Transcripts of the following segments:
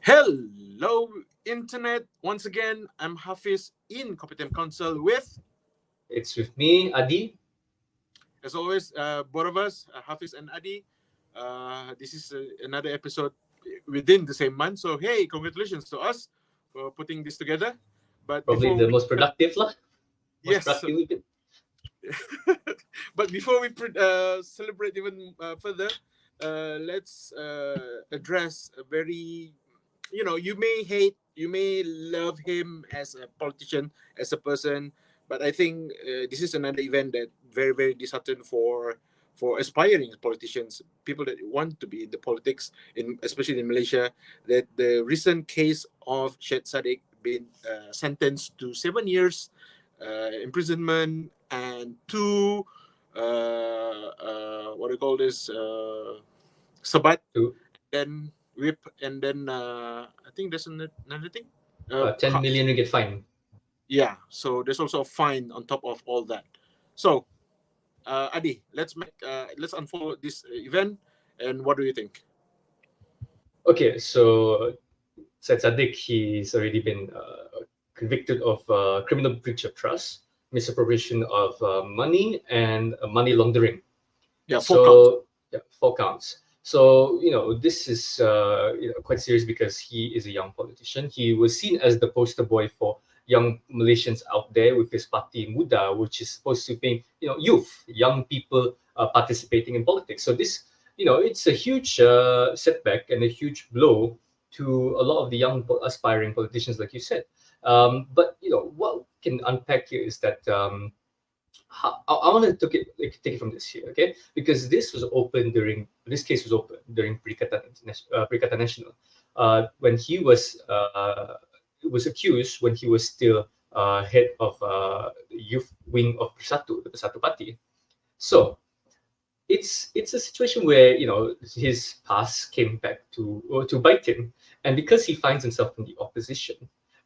Hello, Internet. Once again, I'm Haffiz in Competent Council with, It's with me, Adi. as always, both of us, Haffiz and Adi. This is another episode within the same month. So, hey, congratulations to us for putting this together. But Probably before the we, most productive lah. Most yes, productive we've been. but before we celebrate even further, let's address a very, you may hate, you may love him as a politician, as a person, but I think this is another event that very, very disheartened for aspiring politicians, people that want to be in the politics, in especially in Malaysia, that the recent case of Syed Saddiq being sentenced to 7 years imprisonment and two what do you call this sabat, To then whip, and then I think there's another thing. 10 million ringgit fine. Yeah, so there's also a fine on top of all that. So, Adi, let's unfold this event, and what do you think? Okay, so Syed Saddiq, he's already been convicted of criminal breach of trust, misappropriation of money, and money laundering. Yeah, 4 counts. So, yeah, 4 counts. So, this is quite serious because he is a young politician. He was seen as the poster boy for young Malaysians out there with his party MUDA, which is supposed to be, youth, young people participating in politics. So this, it's a huge setback and a huge blow to a lot of the young aspiring politicians, like you said. But, what we can unpack here is that I want to take it from this here, okay? Because this case was open during Perikatan Nasional, when he was accused when he was still head of youth wing of Bersatu, the Bersatu Party. So it's a situation where his past came back to bite him, and because he finds himself in the opposition,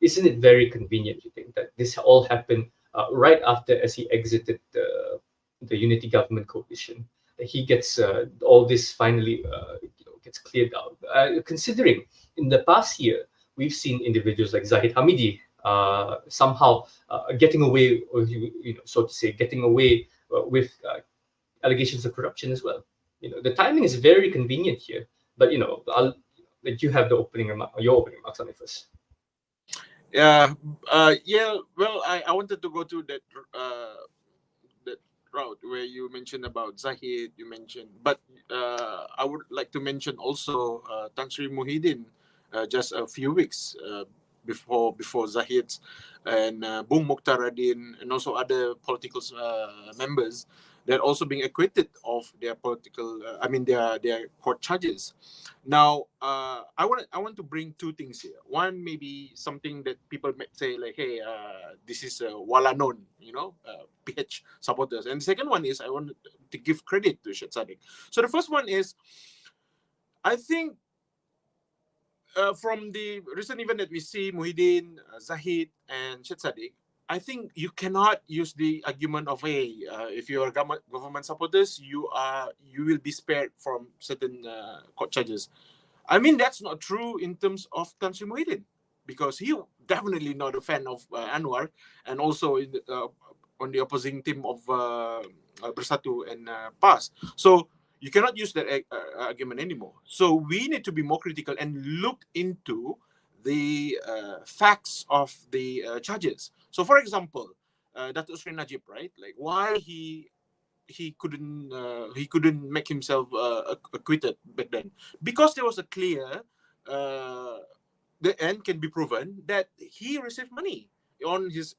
isn't it very convenient? You think that this all happened right after as he exited the unity government coalition, that he gets all this finally gets cleared out. Considering in the past year we've seen individuals like Zahid Hamidi somehow getting away, or so to say, getting away with allegations of corruption as well. The timing is very convenient here. But I'll let you have the your opening remarks on it first. Yeah. Well, I wanted to go to that route where you mentioned about Zahid. You mentioned, but I would like to mention also Tan Sri Muhyiddin, just a few weeks before Zahid's, and Bung Mokhtar Radin, and also other political members that also being acquitted of their political, their court charges. Now, I want to bring two things here. One, maybe something that people might say like, "Hey, this is wala known," PH supporters. And the second one is I want to give credit to Syed Saddiq. So the first one is, I think from the recent event that we see, Muhyiddin, Zahid, and Syed Saddiq, I think you cannot use the argument of, hey, if you are government supporters, you will be spared from certain court charges. I mean, that's not true in terms of Tan Sri Muhyiddin, because he definitely not a fan of Anwar, and also on the opposing team of Bersatu and PAS. So you cannot use that argument anymore. So we need to be more critical and look into the facts of the charges. So, for example, Datuk Sri Najib, right? Like, why he couldn't make himself acquitted back then, because there was a clear the end can be proven that he received money on his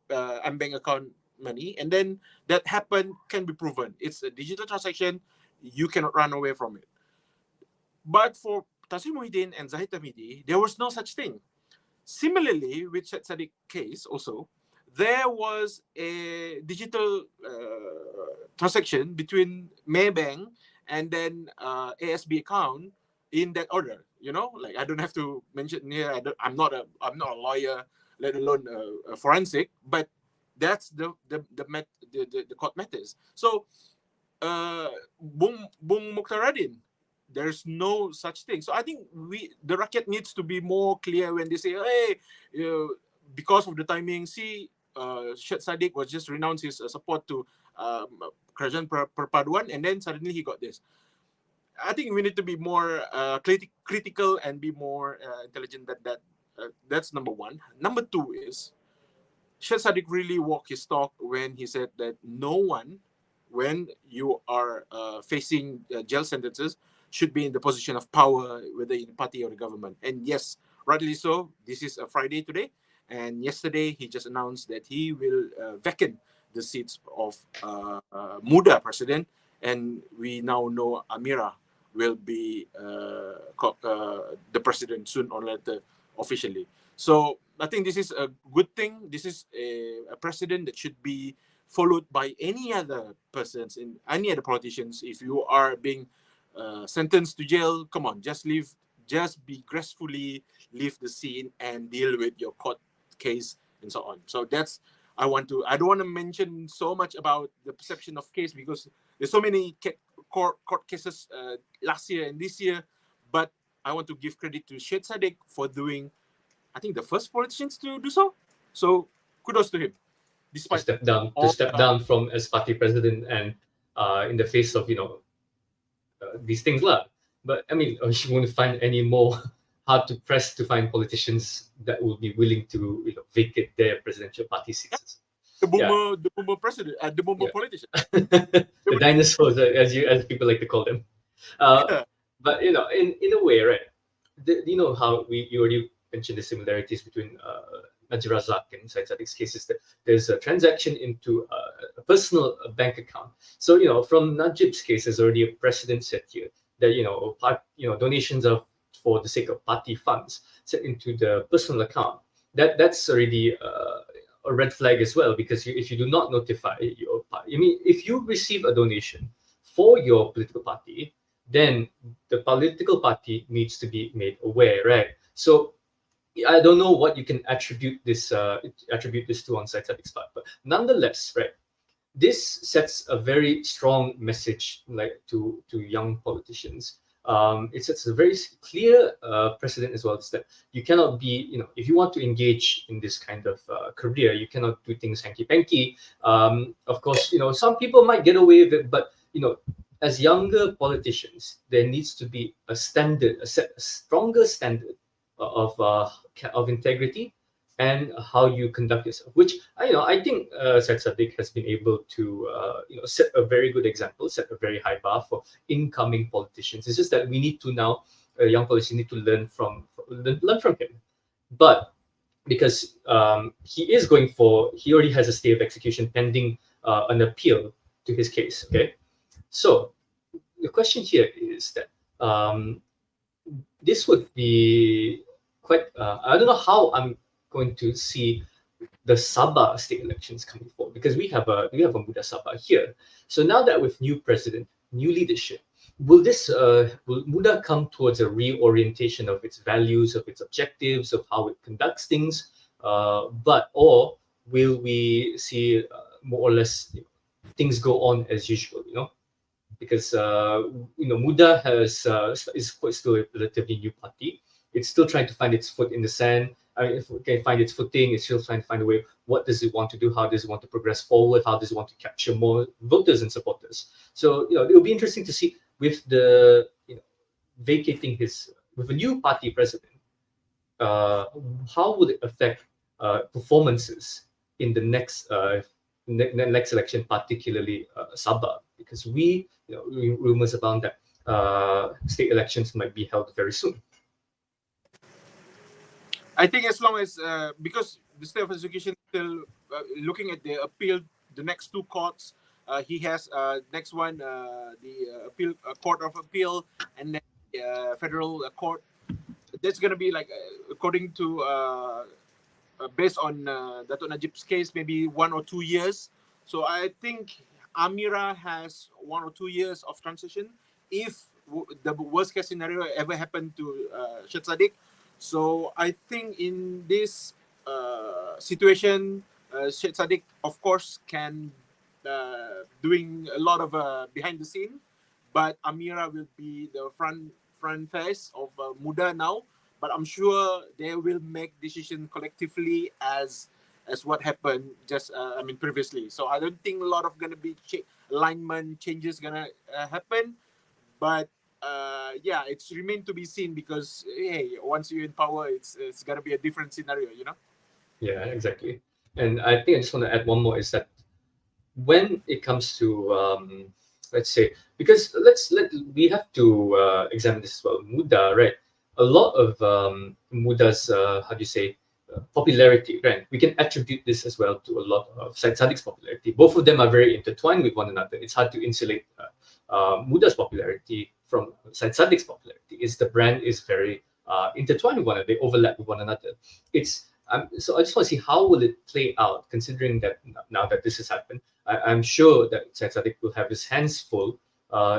bank account money, and then that happened can be proven. It's a digital transaction, you cannot run away from it. But for Tasrim Muhyiddin and Zahid Hamidi, there was no such thing. Similarly, with Syed Saddiq case also, there was a digital transaction between Maybank and then ASB account in that order. Like, I don't have to mention here. I'm not a lawyer, let alone a forensic. But that's the court matters. So, Bung Mokhtar Radin, There's no such thing. So I think the rakyat needs to be more clear when they say, hey, because of the timing, see, Syed Saddiq was just renounced his support to Kerajaan Perpaduan, and then suddenly he got this. I think we need to be more critical and be more intelligent than that. That's number one. Number two is, Syed Saddiq really walked his talk when he said that no one, when you are facing jail sentences, should be in the position of power, whether in the party or the government. And yes, rightly so. This is a Friday today, and yesterday he just announced that he will vacant the seats of MUDA president, and we now know Amira will be the president soon or later officially. So I think this is a good thing. This is a precedent that should be followed by any other persons, in any other politicians. If you are being sentenced to jail, come on, just be gracefully leave the scene and deal with your court case and so on. So that's I don't want to mention so much about the perception of case, because there's so many court cases last year and this year, but I want to give credit to Syed Saddiq for doing, I think, the first politicians to do so. So kudos to him. To step down from as party president, and in the face of these things lah. But I mean, you won't find any more hard to press to find politicians that will be willing to vacate their presidential party seats. The boomer president, the boomer politician, the dinosaurs, as people like to call them. But in a way, right? How you already mentioned the similarities between Najib Razak and Syed Saddiq's cases, that there's a transaction into a personal bank account. So from Najib's case, there's already a precedent set here that donations are for the sake of party funds set into the personal account. That's already a red flag as well, because if you do not notify your party, I mean, if you receive a donation for your political party, then the political party needs to be made aware, right? So I don't know what you can attribute this to on Syed Saddiq's part, but nonetheless, right, this sets a very strong message, like to young politicians. It sets a very clear precedent as well, is that you cannot be, if you want to engage in this kind of career, you cannot do things hanky-panky. Of course, some people might get away with it, but as younger politicians, there needs to be a stronger standard of integrity and how you conduct yourself, which I think Syed Saddiq has been able to set a very good example, set a very high bar for incoming politicians. It's just that we need to now, young politicians need to learn from him. But because he already has a stay of execution pending an appeal to his case. Okay, so the question here is that this would be quite. I don't know how I'm going to see the Sabah state elections coming forward, because we have a MUDA Sabah here. So now that with new president, new leadership, will MUDA come towards a reorientation of its values, of its objectives, of how it conducts things, or will we see more or less things go on as usual? Because MUDA is quite still a relatively new party. It's still trying to find its foot in the sand. I mean, if it can find its footing, it's still trying to find a way. What does it want to do? How does it want to progress forward? How does it want to capture more voters and supporters? So it'll be interesting to see with the vacating with a new party president. How would it affect performances in the next next election, particularly Sabah? Because rumors about that state elections might be held very soon. I think as long as because the state of execution still looking at the appeal, the next two courts, he has next one the appeal court of appeal, and then federal court. That's gonna be like according to based on Dato' Najib's case, maybe 1 or 2 years. So I think Amira has 1 or 2 years of transition if the worst case scenario ever happened to Syed Saddiq. So I think in this situation, Syed Saddiq, of course, can doing a lot of behind the scene, but Amira will be the front face of MUDA now. But I'm sure they will make decision collectively as what happened just previously. So I don't think a lot of gonna be alignment changes gonna happen. But yeah, it's remain to be seen because hey, once you're in power, it's gonna be a different scenario, you know. Yeah, exactly. And I think I just want to add one more is that when it comes to let's say, because we have to examine this as well. Muda, right? A lot of Muda's how do you say popularity, right? We can attribute this as well to a lot of Syed Saddiq's popularity. Both of them are very intertwined with one another. It's hard to insulate Muda's popularity from Syed Saddiq's popularity. Is the brand is very intertwined with one another. They overlap with one another. It's so I just want to see how will it play out, considering that now that this has happened, I'm sure that Syed Saddiq will have his hands full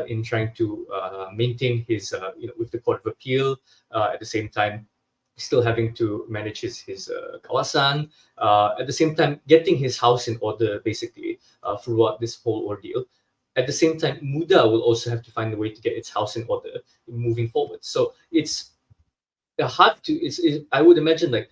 in trying to maintain his, with the Court of Appeal. At the same time, still having to manage his kawasan. At the same time, getting his house in order, basically, throughout this whole ordeal. At the same time, Muda will also have to find a way to get its house in order moving forward. So it's hard to. I would imagine like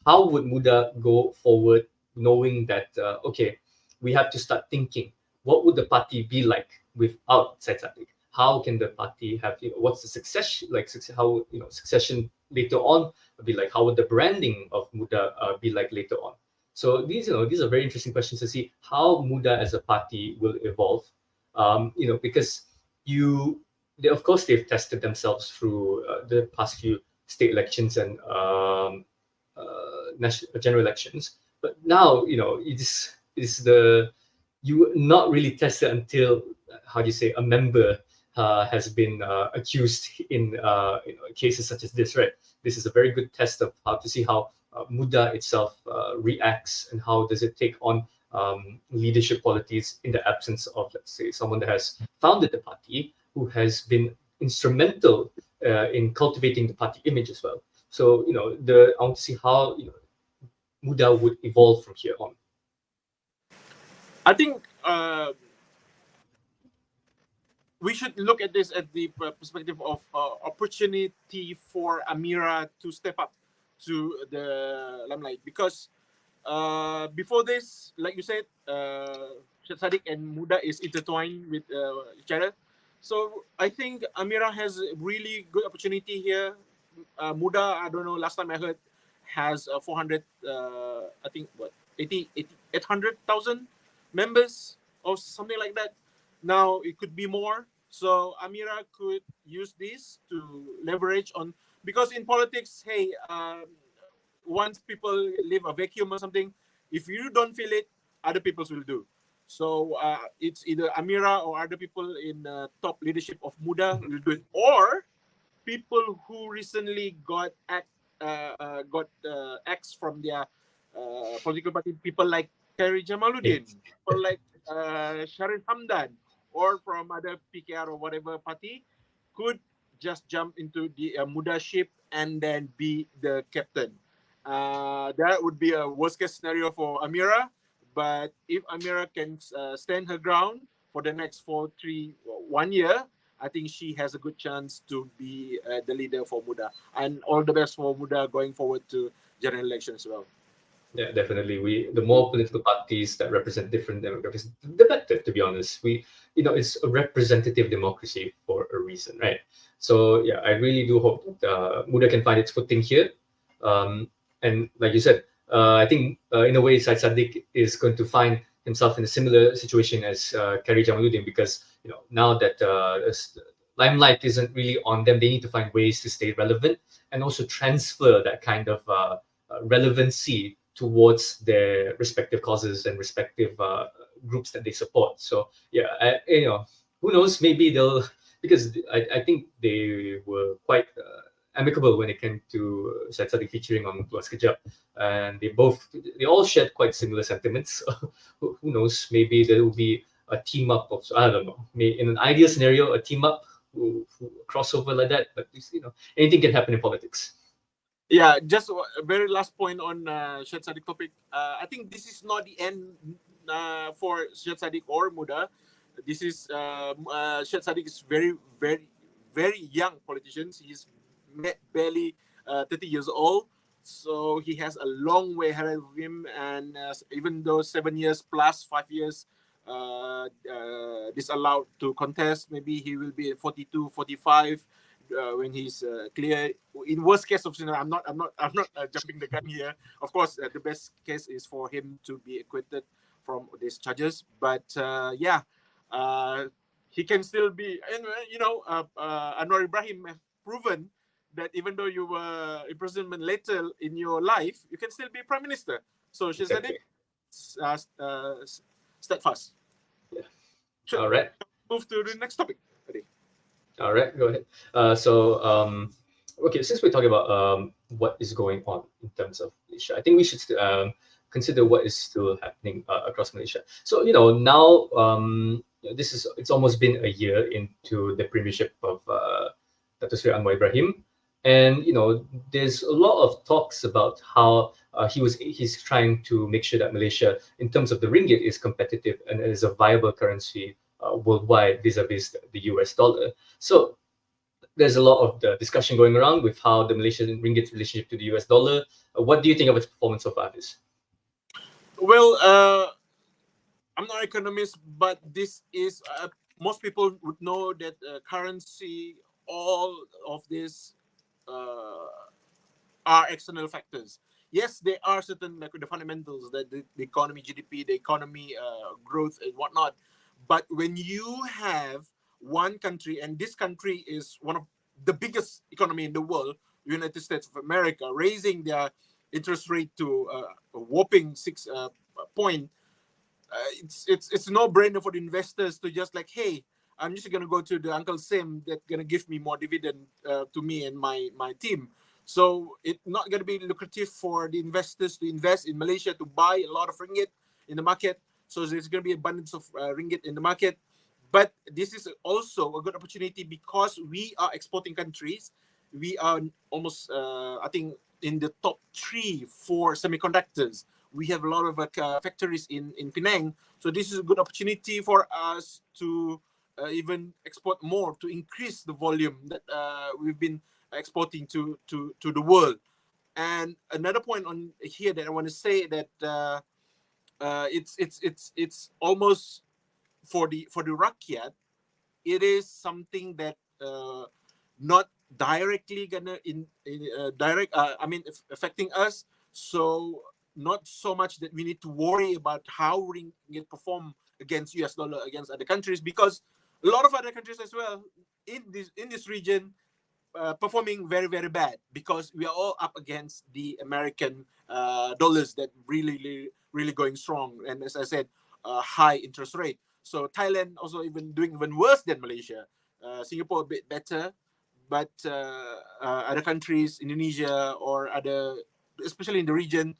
how would Muda go forward knowing that okay, we have to start thinking what would the party be like without Syed Saddiq? How can the party have what's the succession like how succession later on be like? How would the branding of Muda be like later on? So these are very interesting questions to see how Muda as a party will evolve. Because of course they've tested themselves through the past few state elections and national general elections. But now, it's the you not really tested until how do you say a member has been accused in cases such as this, right? This is a very good test of how to see how Muda itself reacts and how does it take on leadership qualities in the absence of, let's say, someone that has founded the party, who has been instrumental in cultivating the party image as well. So I want to see how Muda would evolve from here on. I think we should look at this at the perspective of opportunity for Amira to step up to the limelight, because before this, like you said, Syed Saddiq and Muda is intertwined with each other. So I think Amira has a really good opportunity here. Muda, I don't know, last time I heard, has 400, I think, what, 800,000 members or something like that. Now it could be more. So Amira could use this to leverage on, because in politics, hey, once people leave a vacuum or something, if you don't feel it, other people will do. So it's either Amira or other people in top leadership of MUDA will do it, or people who recently got X from their political party, people like Terry Jamaluddin, people like Sharif Hamdan, or from other PKR or whatever party, could just jump into the MUDA ship and then be the captain. That would be a worst case scenario for Amira. But if Amira can stand her ground for the next 1 year, I think she has a good chance to be the leader for MUDA. And all the best for MUDA going forward to general election as well. Yeah, definitely. The more political parties that represent different demographics, the better. To be honest, it's a representative democracy for a reason, right? So yeah, I really do hope that MUDA can find its footing here. And like you said, I think in a way, Syed Saddiq is going to find himself in a similar situation as Kerry Jamaluddin, because now that limelight isn't really on them, they need to find ways to stay relevant and also transfer that kind of relevancy towards their respective causes and respective groups that they support. So yeah, who knows? Maybe they'll, because I think they were quite amicable when it came to Syed Saddiq featuring on Luas Kejap, and they all shared quite similar sentiments. Who knows? Maybe there will be a team up of, I don't know. Maybe in an ideal scenario, a team up who crossover like that. But anything can happen in politics. Yeah, just a very last point on Syed Saddiq topic. I think this is not the end for Syed Saddiq or MUDA. This is Syed Saddiq is very young politician. He's barely 30 years old, so he has a long way ahead of him. And even though 7 years plus 5 years disallowed to contest, maybe he will be 42, 45 when he's clear. In worst case of scenario, I'm not jumping the gun here. Of course, the best case is for him to be acquitted from these charges. But yeah, he can still be. And Anwar Ibrahim have proven that even though you were imprisonment later in your life, you can still be prime minister. So Syed Exactly. Saddiq, steadfast. Yeah. Sure. All right. Move to the next topic. Adi. All right, go ahead. Okay, since we're talking about what is going on in terms of Malaysia, I think we should consider what is still happening across Malaysia. So, now it's almost been a year into the premiership of Dato' Sri Anwar Ibrahim, and there's a lot of talks about how he's trying to make sure that Malaysia, in terms of the ringgit, is competitive and is a viable currency worldwide vis-a-vis the US dollar. So there's a lot of the discussion going around with how the Malaysian ringgit's relationship to the US dollar. What do you think of its performance so far, Haffiz? Well, I'm not an economist, but this is most people would know that currency, all of this are external factors. Yes, there are certain like the fundamentals that the economy, GDP, the economy growth and whatnot. But when you have one country, and this country is one of the biggest economy in the world, United States of America, raising their interest rate to a whopping 6 point, it's no brainer for the investors to just like, hey, I'm just gonna go to the Uncle Sam that's gonna give me more dividend to me and my team. So it's not gonna be lucrative for the investors to invest in Malaysia to buy a lot of ringgit in the market. So there's gonna be abundance of ringgit in the market. But this is also a good opportunity because we are exporting countries. We are almost, I think, in the top 3 for semiconductors. We have a lot of factories in Penang. So this is a good opportunity for us to even export more, to increase the volume that we've been exporting to the world. And another point on here that I want to say that it's almost for the rakyat, it is something that not directly gonna direct. Affecting us. So not so much that we need to worry about how ringgit perform against US dollar against other countries, because a lot of other countries as well in this region performing very very bad, because we are all up against the American dollars that really going strong, and as I said, high interest rate. So Thailand also even doing even worse than Malaysia. Singapore a bit better, but other countries, Indonesia or other, especially in the region,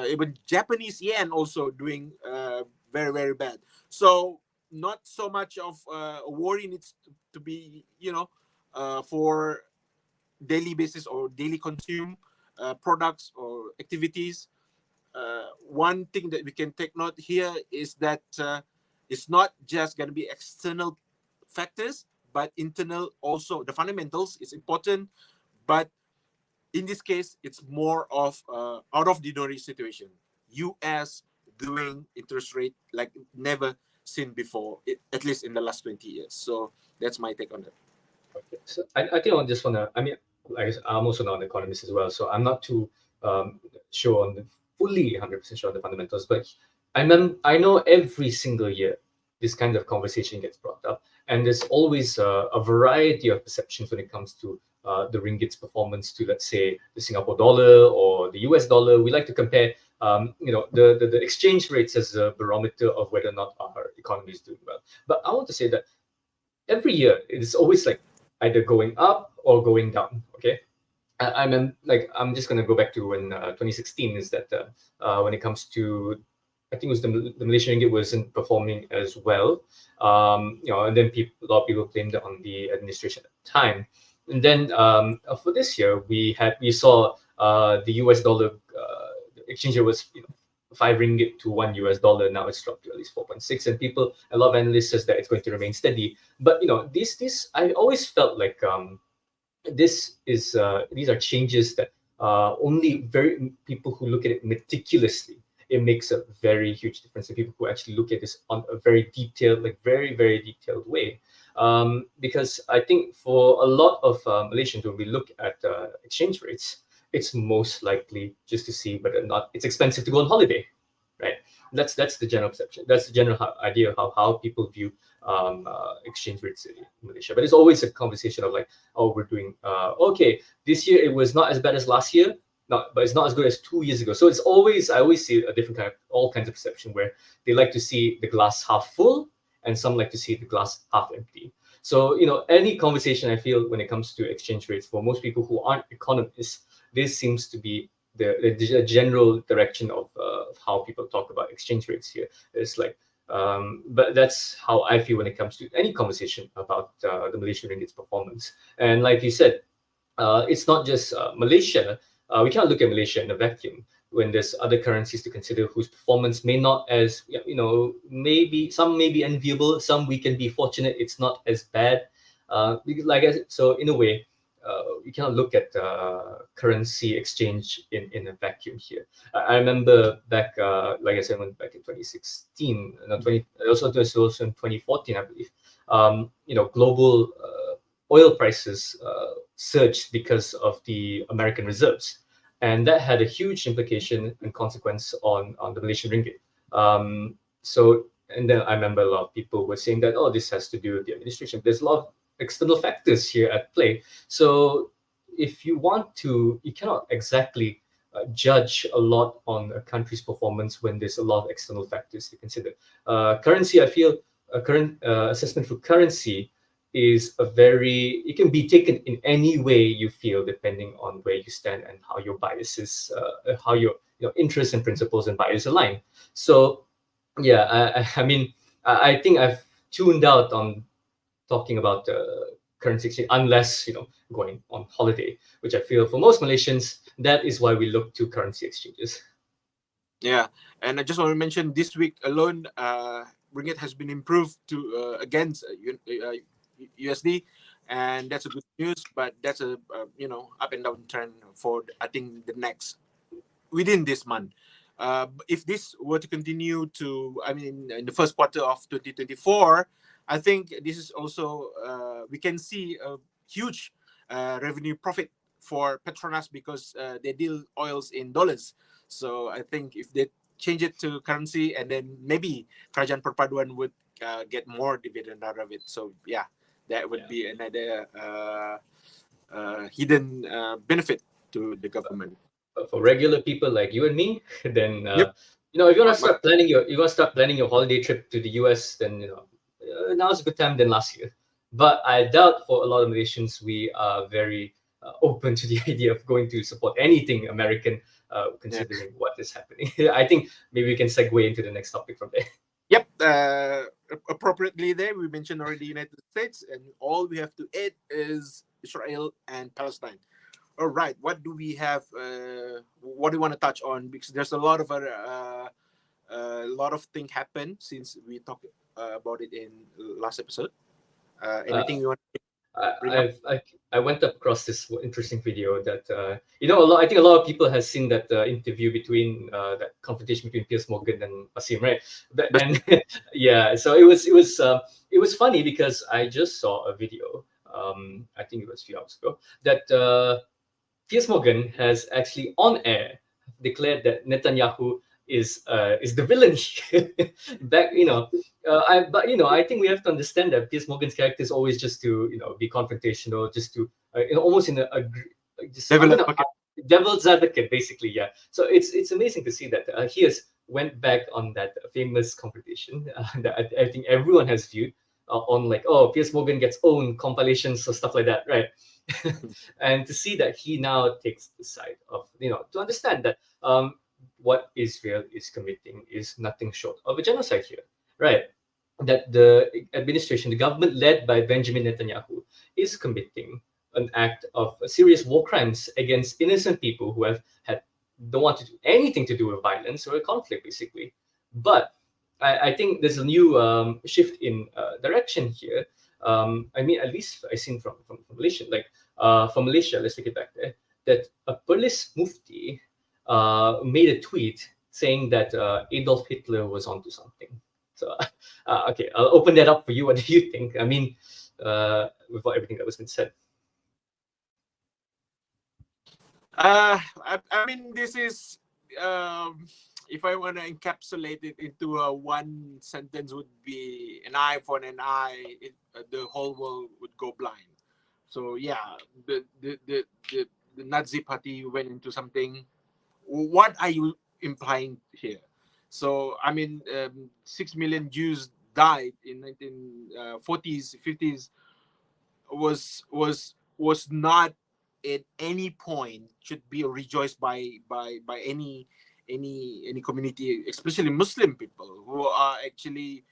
even Japanese yen also doing very very bad. So not so much of a worry needs to be for daily basis or daily consume products or activities. One thing that we can take note here is that it's not just going to be external factors, but internal also. The fundamentals is important, but in this case, it's more of out of the ordinary situation. U.S. doing interest rate like never seen before, at least in the last 20 years. So that's my take on it. Okay. So I think I just want to, I mean, I guess I'm also not an economist as well, so I'm not too sure on the fully 100% sure on the fundamentals, but I know every single year this kind of conversation gets brought up, and there's always a variety of perceptions when it comes to the ringgit's performance to, let's say, the Singapore dollar or the US dollar. We like to compare, the exchange rates as a barometer of whether or not our economy is doing well. But I want to say that every year it's always like either going up or going down. Okay, I'm just gonna go back to when 2016 is that when it comes to, I think it was the Malaysian ringgit wasn't performing as well, and then a lot of people blamed it on the administration at the time, and then for this year we saw the US dollar exchange rate was 5 ringgit to $1. Now it's dropped to at least 4.6, and a lot of analysts says that it's going to remain steady. But these I always felt like these are changes that only very people who look at it meticulously, it makes a very huge difference to people who actually look at this on a very detailed, like very, very detailed way. Because I think for a lot of Malaysians, when we look at exchange rates, it's most likely just to see whether or not it's expensive to go on holiday, right? That's the general perception. That's the general idea of how people view exchange rates in Malaysia. But it's always a conversation of like, oh, we're doing okay. This year it was not as bad as last year, but it's not as good as 2 years ago. So it's always, I always see a different all kinds of perception where they like to see the glass half full, and some like to see the glass half empty. So any conversation, I feel, when it comes to exchange rates, for most people who aren't economists, this seems to be the general direction of how people talk about exchange rates here. It's like, but that's how I feel when it comes to any conversation about the Malaysian ringgit's performance. And like you said, it's not just Malaysia. We cannot look at Malaysia in a vacuum when there's other currencies to consider whose performance may not as maybe some may be enviable, some we can be fortunate it's not as bad. Like so in a way, we cannot look at currency exchange in a vacuum here. I remember back, like I said, went back in 2016, also this was in 2014, I believe. Global oil prices surged because of the American reserves, and that had a huge implication and consequence on the Malaysian ringgit. So, and then I remember a lot of people were saying that, oh, this has to do with the administration. There's a lot of external factors here at play. So if you want to, you cannot exactly judge a lot on a country's performance when there's a lot of external factors to consider. Currency, I feel, a current assessment for currency is it can be taken in any way you feel, depending on where you stand and how your biases, how your interests and principles and bias align. So yeah, I mean, I think I've tuned out on talking about currency exchange, unless going on holiday, which I feel for most Malaysians, that is why we look to currency exchanges. Yeah, and I just want to mention this week alone, ringgit has been improved to against USD, and that's a good news. But that's a up and down trend for I think the next within this month. If this were to continue to, I mean, in the first quarter of 2024, I think this is also we can see a huge revenue profit for Petronas because they deal oils in dollars. So I think if they change it to currency, and then maybe Kerajaan Perpaduan would get more dividend out of it. So yeah, that would be another hidden benefit to the government. For regular people like you and me, then Yep. if you want to start planning your holiday trip to the US, then now's a good time than last year. But I doubt for a lot of Malaysians we are very open to the idea of going to support anything American, considering what is happening. I think maybe we can segue into the next topic from there. Yep. Appropriately, there we mentioned already United States, and all we have to add is Israel and Palestine. All right, what do we have? What do you want to touch on? Because there's a lot of things happen since we talked about it in last episode. Anything you want to bring up? I went across this interesting video that I think a lot of people has seen that interview between that confrontation between Piers Morgan and Asim, right? And yeah, so it was funny because I just saw a video. I think it was a few hours ago that Piers Morgan has actually on air declared that Netanyahu is the villain. Back, I think we have to understand that Piers Morgan's character is always just to be confrontational, just to almost in devil's advocate, basically. Yeah. So it's amazing to see that he has went back on that famous confrontation that I think everyone has viewed on, like, oh, Piers Morgan gets own compilations or stuff like that, right? And to see that he now takes the side of, to understand that what Israel is committing is nothing short of a genocide here, right? That the administration, the government led by Benjamin Netanyahu, is committing an act of serious war crimes against innocent people who have had don't want to do anything to do with violence or conflict, basically. But I think there's a new shift in direction here. I mean, at least I seen from Malaysia, like from Malaysia, let's take it back there, that a Perlis Mufti made a tweet saying that Adolf Hitler was onto something. So, okay, I'll open that up for you. What do you think? I mean, with everything that was been said. I mean, this is if I want to encapsulate it into a one sentence, would be an eye for an eye. The whole world would go blind. So yeah, the Nazi party went into something. What are you implying here? So I mean, 6 million Jews died in 1940s, 50s was not at any point should be rejoiced by any community, especially Muslim people who are actually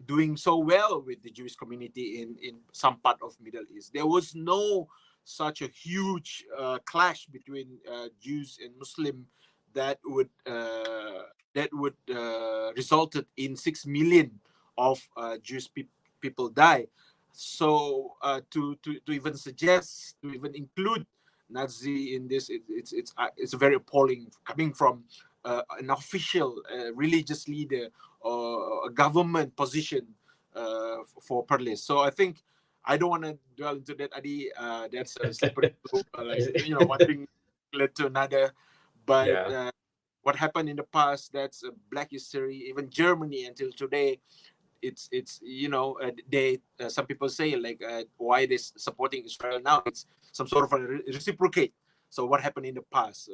doing so well with the Jewish community in some part of Middle East. There was no such a huge clash between Jews and Muslim that would resulted in 6 million of Jewish people die. So to even suggest, to even include Nazi in this, it's very appalling coming from an official religious leader or a government position for Perlis. So I think I don't want to dwell into that, Adi. That's a slippery slope. Like one thing led to another. But Yeah. what happened in the past, that's a black history. Even Germany until today, it's they some people say like why they supporting Israel now. It's some sort of a reciprocate. So what happened in the past,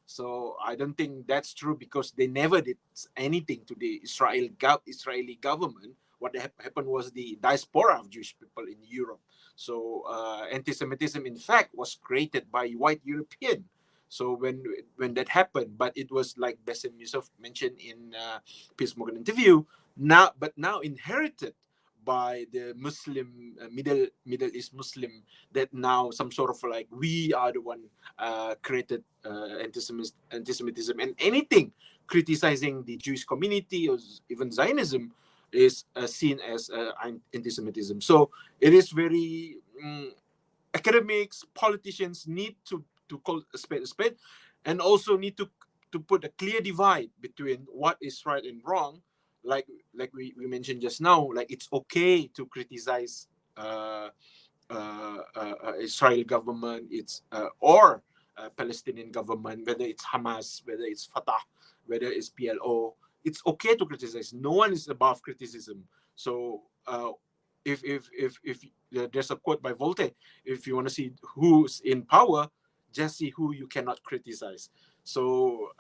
so I don't think that's true, because they never did anything to the Israeli government. What happened was the diaspora of Jewish people in Europe. So anti-Semitism in fact was created by white European. So when that happened, but it was like Bassem Youssef mentioned in Piers Morgan interview, now inherited by the Muslim Middle East Muslim, that now some sort of like we are the one created anti-Semitism, and anything criticizing the Jewish community or even Zionism is seen as anti-Semitism. So it is very academics, politicians need to call a spade, and also need to put a clear divide between what is right and wrong. Like we mentioned just now, like it's okay to criticize Israel government, it's or Palestinian government, whether it's Hamas, whether it's Fatah, whether it's PLO. It's okay to criticize. No one is above criticism. So if there's a quote by Voltaire, if you want to see who's in power, just see who you cannot criticize. So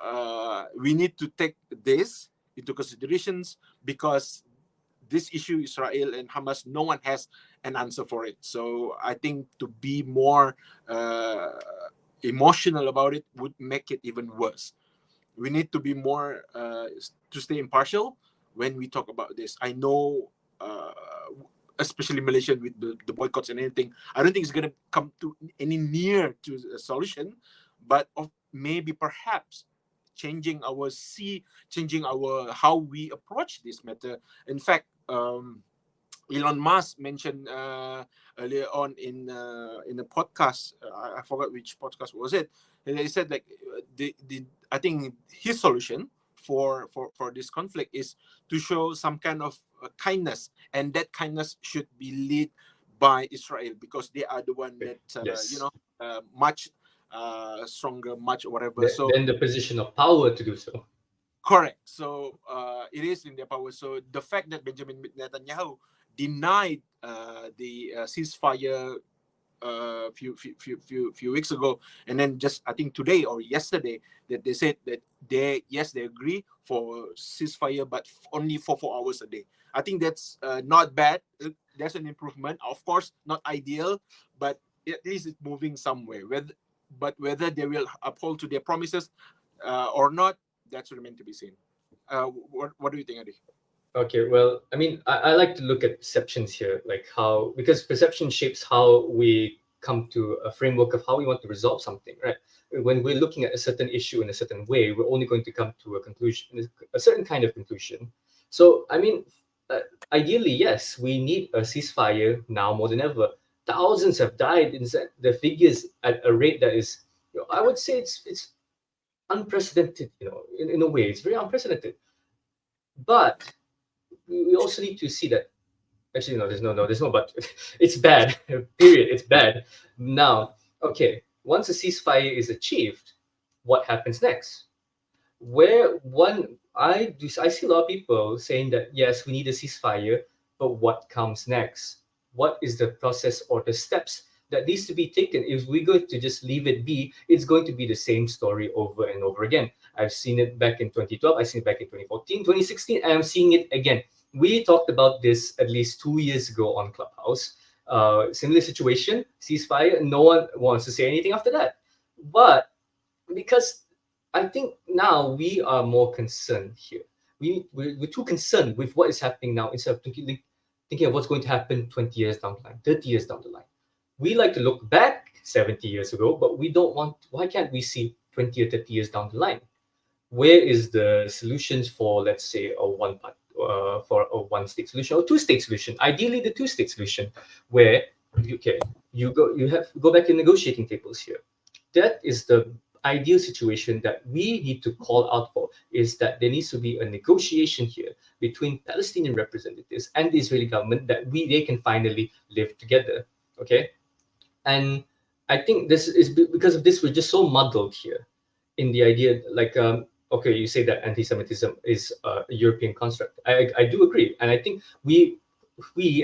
we need to take this into considerations, because this issue, Israel and Hamas, no one has an answer for it. So I think to be more emotional about it would make it even worse. We need to be more to stay impartial when we talk about this. I know, especially Malaysia with the boycotts and anything, I don't think it's going to come to any near to a solution, but maybe perhaps changing our how we approach this matter. In fact, Elon Musk mentioned earlier on in a podcast. I forgot which podcast was it. And he said like the I think his solution for this conflict is to show some kind of kindness, and that kindness should be led by Israel, because they are the one that Yes. much stronger, much whatever. So Then the position of power to do so. correct. So it is in their power. So the fact that Benjamin Netanyahu denied the ceasefire few weeks ago, and then just I think today or yesterday that they said that they agree for ceasefire, but only for 4 hours a day. I think that's not bad. That's an improvement. Of course, not ideal, but at least it's moving somewhere. Whether they will uphold to their promises or not, that's remain to be seen. What do you think, Adi? Okay, well, I mean, I like to look at perceptions here, like how, because perception shapes how we come to a framework of how we want to resolve something, right? When we're looking at a certain issue in a certain way, we're only going to come to a conclusion, a certain kind of conclusion. So, I mean, uh, ideally, yes, we need a ceasefire now more than ever. Thousands have died. The figures at a rate that is, I would say it's unprecedented. In a way, it's very unprecedented. But we also need to see that actually no, there's no but. It's bad. Period. It's bad. Now, okay, once a ceasefire is achieved, what happens next? Where one I see a lot of people saying that yes, we need a ceasefire, but what comes next? What is the process or the steps that needs to be taken? If we're going to just leave it be, it's going to be the same story over and over again. I've seen it back in 2012, I've seen it back in 2014, 2016, and I'm seeing it again. We talked about this at least 2 years ago on Clubhouse. Similar situation, ceasefire, no one wants to say anything after that. But because I think now we are more concerned here. We're too concerned with what is happening now instead of thinking of what's going to happen 20 years down the line, 30 years down the line. We like to look back 70 years ago, but we don't want, why can't we see 20 or 30 years down the line? Where is the solutions for, let's say, for a one-state solution or two-state solution? Ideally, the two-state solution, where you go back to negotiating tables here. That is the ideal situation that we need to call out for, is that there needs to be a negotiation here between Palestinian representatives and the Israeli government, that they can finally live together. Okay. And I think this is because of this, we're just so muddled here in the idea, like, okay, you say that anti-Semitism is a European construct. I do agree. And I think we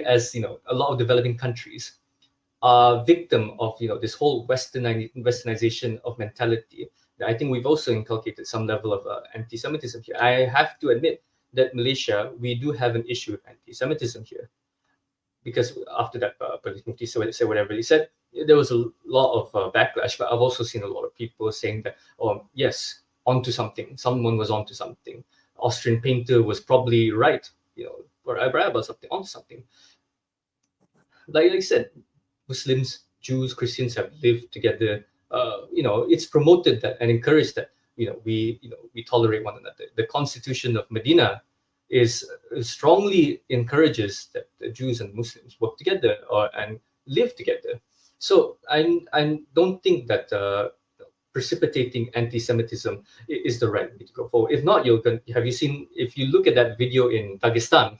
as, a lot of developing countries are victim of, this whole westernization of mentality. I think we've also inculcated some level of anti-Semitism here. I have to admit that Malaysia, we do have an issue with anti-Semitism here, because after that police mufti said whatever he said, there was a lot of backlash. But I've also seen a lot of people saying that, oh yes, onto something. Someone was onto something. Austrian painter was probably right, or right about something, onto something. Like I said, Muslims, Jews, Christians have lived together. It's promoted that and encouraged that we tolerate one another. The Constitution of Medina is strongly encourages that the Jews and Muslims work together and live together. So I don't think that precipitating anti-Semitism is the right way to go forward. If not, if you look at that video in Dagestan,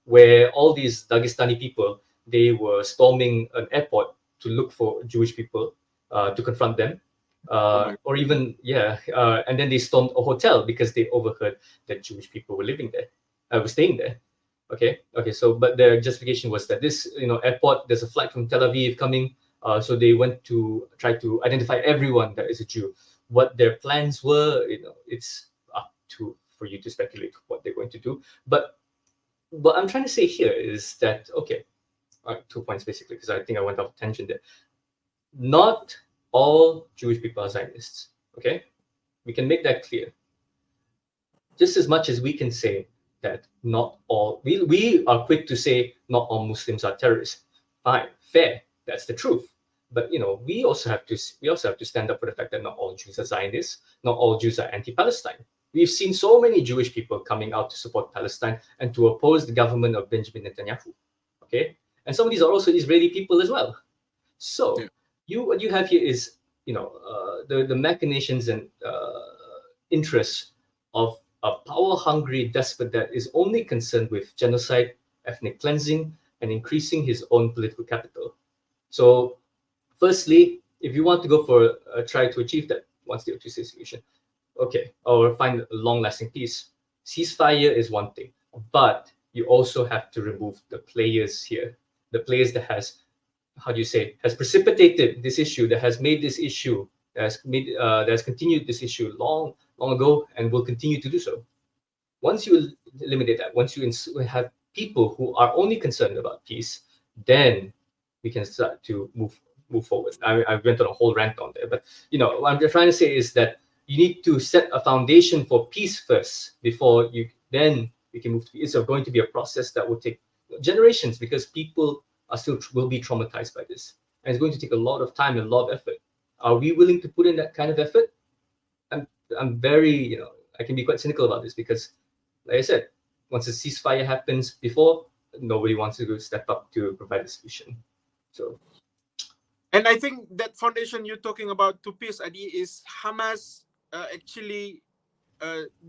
where all these Dagestani people, they were storming an airport to look for Jewish people, to confront them, or even and then they stormed a hotel because they overheard that Jewish people were living there, were staying there. Okay. So, but their justification was that this, airport, there's a flight from Tel Aviv coming, so they went to try to identify everyone that is a Jew. What their plans were, it's up for you to speculate what they're going to do. But what I'm trying to say here is that, okay, 2 points basically, because I think I went off tangent there. Not all Jewish people are Zionists. Okay, we can make that clear. Just as much as we can say that not all, we are quick to say not all Muslims are terrorists. Fine, fair, that's the truth. But we also have to stand up for the fact that not all Jews are Zionists, not all Jews are anti-Palestine. We've seen so many Jewish people coming out to support Palestine and to oppose the government of Benjamin Netanyahu. Okay, and some of these are also Israeli people as well. So what you have here is the machinations and interests of a power-hungry despot that is only concerned with genocide, ethnic cleansing, and increasing his own political capital. So, firstly, if you want to go for try to achieve that one-state or two-state solution, okay, or find a long-lasting peace, ceasefire is one thing, but you also have to remove the players here, the players that has precipitated this issue, that has made this issue, that has continued this issue long ago, and will continue to do so. Once you eliminate that, once you have people who are only concerned about peace, then we can start to move forward. I went on a whole rant on there, but what I'm just trying to say is that you need to set a foundation for peace first before we can move to peace. It's going to be a process that will take generations, because people will be traumatized by this. and it's going to take a lot of time and a lot of effort. Are we willing to put in that kind of effort? I'm I'm very, I can be quite cynical about this because, like I said, once a ceasefire happens before, nobody wants to go step up to provide a solution. So And I think that foundation you're talking about to peace, Adi, is Hamas actually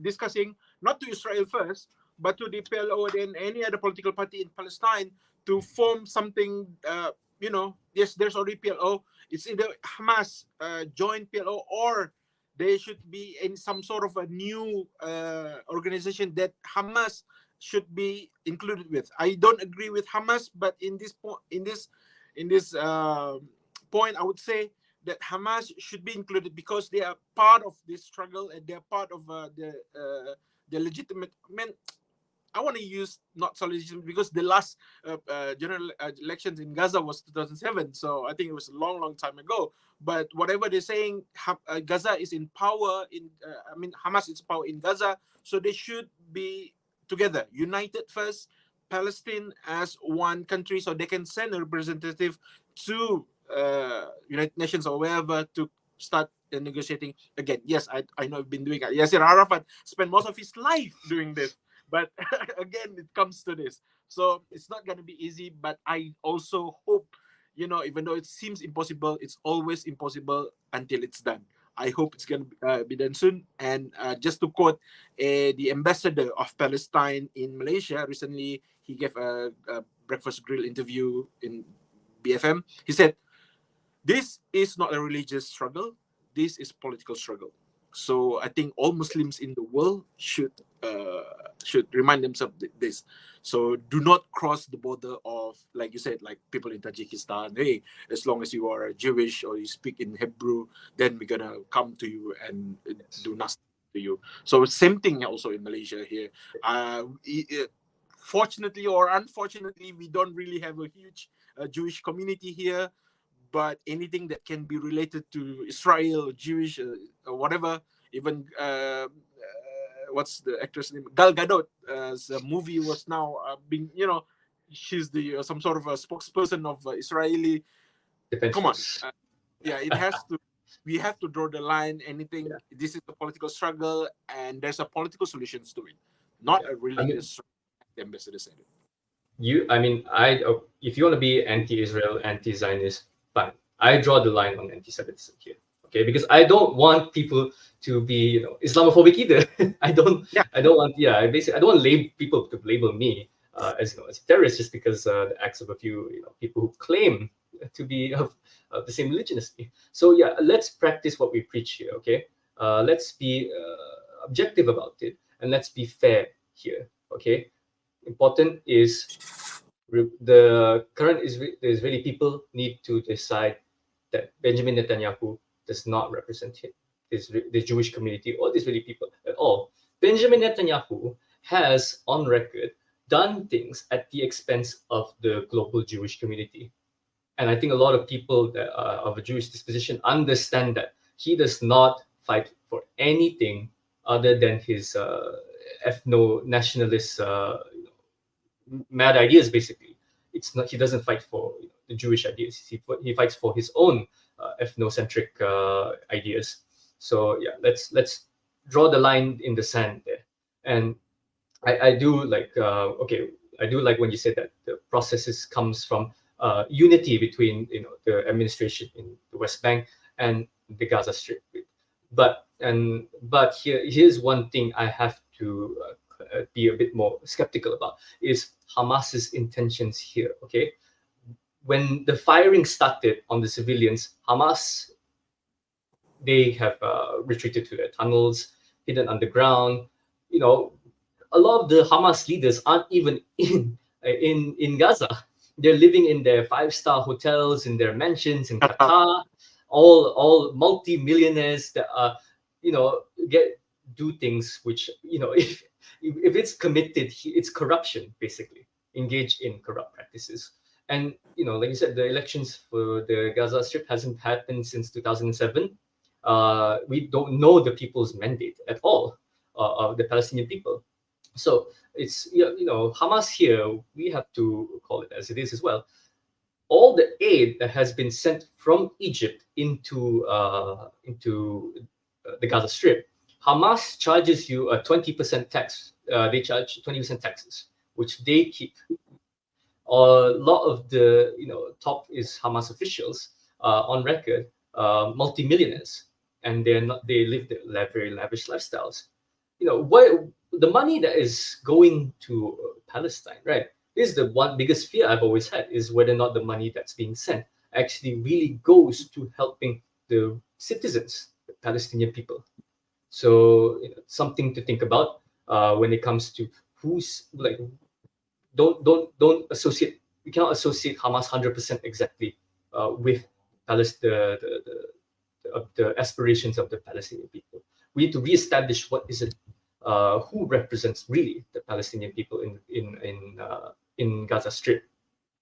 discussing not to Israel first, but to the PLO and any other political party in Palestine to form something. Yes, there's already PLO. It's either Hamas join PLO, or they should be in some sort of a new organization that Hamas should be included with. I don't agree with Hamas, but in this point, in this point, I would say that Hamas should be included because they are part of this struggle and they are part of the legitimate. I mean, I want to use not so legitimate because the last general elections in Gaza was 2007, so I think it was a long, long time ago. But whatever they're saying, Gaza is in power. Hamas is power in Gaza, so they should be together, united first. Palestine as one country, so they can send a representative to United Nations or wherever to start negotiating again. Yes, I know I've been doing it. Yasser Arafat spent most of his life doing this, but again, it comes to this. So it's not going to be easy, but I also hope, even though it seems impossible, it's always impossible until it's done. I hope it's going to be done soon. And just to quote the ambassador of Palestine in Malaysia, recently he gave a breakfast grill interview in BFM. He said, this is not a religious struggle. This is political struggle. So I think all Muslims in the world should remind themselves this. So do not cross the border of, like you said, like people in Tajikistan. Hey, as long as you are Jewish or you speak in Hebrew, then we're gonna come to you and do nothing to you. So same thing also in Malaysia here. Fortunately or unfortunately, we don't really have a huge Jewish community here, but anything that can be related to Israel, Jewish, or whatever, even what's the actress name? Gal Gadot. The movie was now being, she's the some sort of a spokesperson of Israeli. defense Come on, force. yeah, it has to. We have to draw the line. Anything. Yeah, This is a political struggle, and there's a political solutions to it, not yeah. a I mean, religious struggle. The ambassador said it. if you want to be anti-Israel, anti-Zionist, fine. I draw the line on anti-Semitism here, okay? Because I don't want people to be, Islamophobic either. Yeah, I don't want, yeah. I don't want people to label me as, as a terrorist just because the acts of a few, people who claim to be of the same religion as me. So yeah, let's practice what we preach here, okay? Let's be objective about it, and let's be fair here, okay? Important is the current the Israeli people need to decide that Benjamin Netanyahu does not represent the Jewish community or the Israeli people at all. Benjamin Netanyahu has, on record, done things at the expense of the global Jewish community. And I think a lot of people that are of a Jewish disposition understand that he does not fight for anything other than his ethno-nationalist mad ideas. Basically, it's not, he doesn't fight for the Jewish ideas. He fights for his own ethnocentric ideas. So yeah, let's draw the line in the sand there. And I do like okay, I do like when you said that the processes comes from unity between the administration in the West Bank and the Gaza Strip. But here's one thing I have to be a bit more skeptical about is Hamas's intentions here. Okay, when the firing started on the civilians, Hamas, they have retreated to their tunnels, hidden underground. You know, a lot of the Hamas leaders aren't even in Gaza. They're living in their five-star hotels, in their mansions in Qatar, all multi-millionaires that are, get do things which, if it's committed, it's corruption basically. Engage in corrupt practices. And like you said, the elections for the Gaza Strip hasn't happened since 2007. We don't know the people's mandate at all, of the Palestinian people. So it's Hamas here. We have to call it as it is as well. all the aid that has been sent from Egypt into the Gaza Strip, Hamas charges you a 20% tax. They charge 20% taxes, which they keep. A lot of the top is Hamas officials on record, multimillionaires, and they live very lavish lifestyles. What the money that is going to Palestine, right? This is the one biggest fear I've always had, is whether or not the money that's being sent actually really goes to helping the citizens, the Palestinian people. So something to think about when it comes to who's like, don't associate. We cannot associate Hamas 100% exactly with Palestine, the aspirations of the Palestinian people. We need to reestablish what is it, who represents really the Palestinian people in Gaza Strip.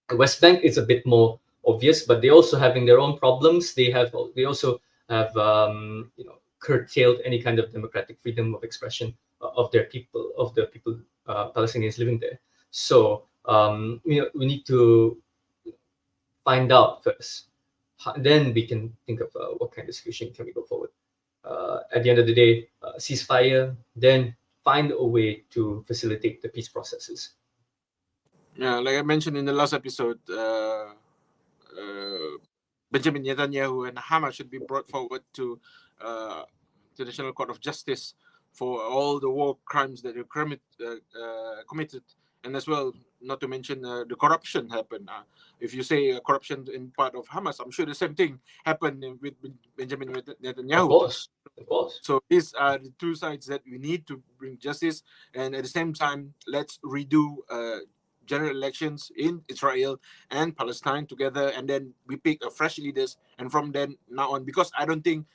The West Bank is a bit more obvious, but they also having their own problems. They also have curtailed any kind of democratic freedom of expression of the people Palestinians living there. So we need to find out first. Then we can think of what kind of solution can we go forward. At the end of the day, ceasefire, then find a way to facilitate the peace processes. Yeah, like I mentioned in the last episode, Benjamin Netanyahu and Hamas should be brought forward to the National Court of Justice for all the war crimes that they committed, and as well, not to mention the corruption happened. If you say corruption in part of Hamas, I'm sure the same thing happened with Benjamin Netanyahu. Of course. So these are the two sides that we need to bring justice, and at the same time, let's redo general elections in Israel and Palestine together, and then we pick a fresh leaders, and from then now on, because I don't think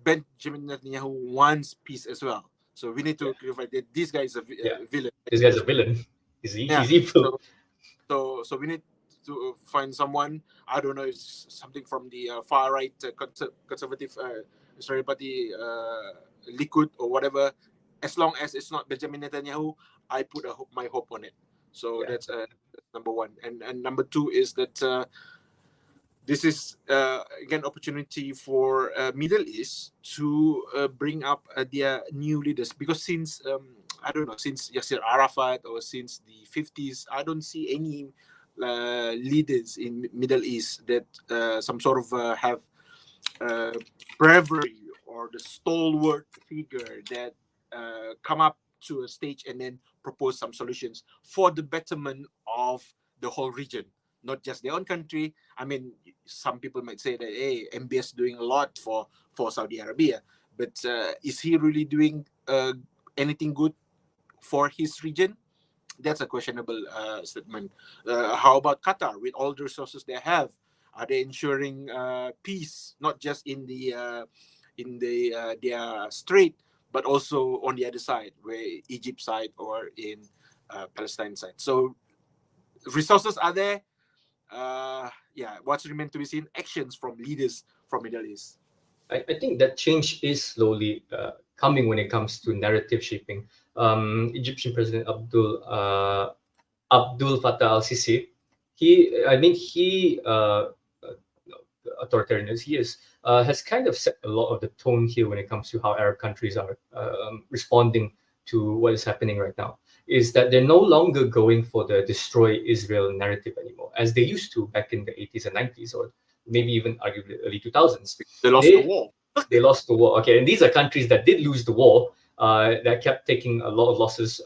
Benjamin Netanyahu wants peace as well. So we need to clarify that this guy is a villain. This guy's a villain. He's evil. So we need to find someone. I don't know, it's something from the far right conservative Israeli party, Likud or whatever. As long as it's not Benjamin Netanyahu, I put my hope on it. So that's number one. And number two is that this is again opportunity for Middle East to bring up their new leaders, because since I don't know, since Yasser Arafat or since the 50s, I don't see any leaders in Middle East that some sort of have bravery or the stalwart figure that come up to a stage and then propose some solutions for the betterment of the whole region, not just their own country. I mean, some people might say that, hey, MBS doing a lot for Saudi Arabia, but is he really doing anything good for his region? That's a questionable statement. How about Qatar, with all the resources they have? Are they ensuring peace, not just in their strait, but also on the other side, where Egypt side or in Palestine side? So resources are there. What's remained to be seen, actions from leaders from Middle East. I think that change is slowly coming when it comes to narrative shaping. Egyptian President Abdul Fattah al-Sisi, he authoritarian as he is, has kind of set a lot of the tone here when it comes to how Arab countries are responding to what is happening right now. Is that they're no longer going for the destroy Israel narrative anymore, as they used to back in the 80s and 90s, or maybe even arguably early 2000s. They lost the war. They lost the war. Okay, and these are countries that did lose the war, that kept taking a lot of losses,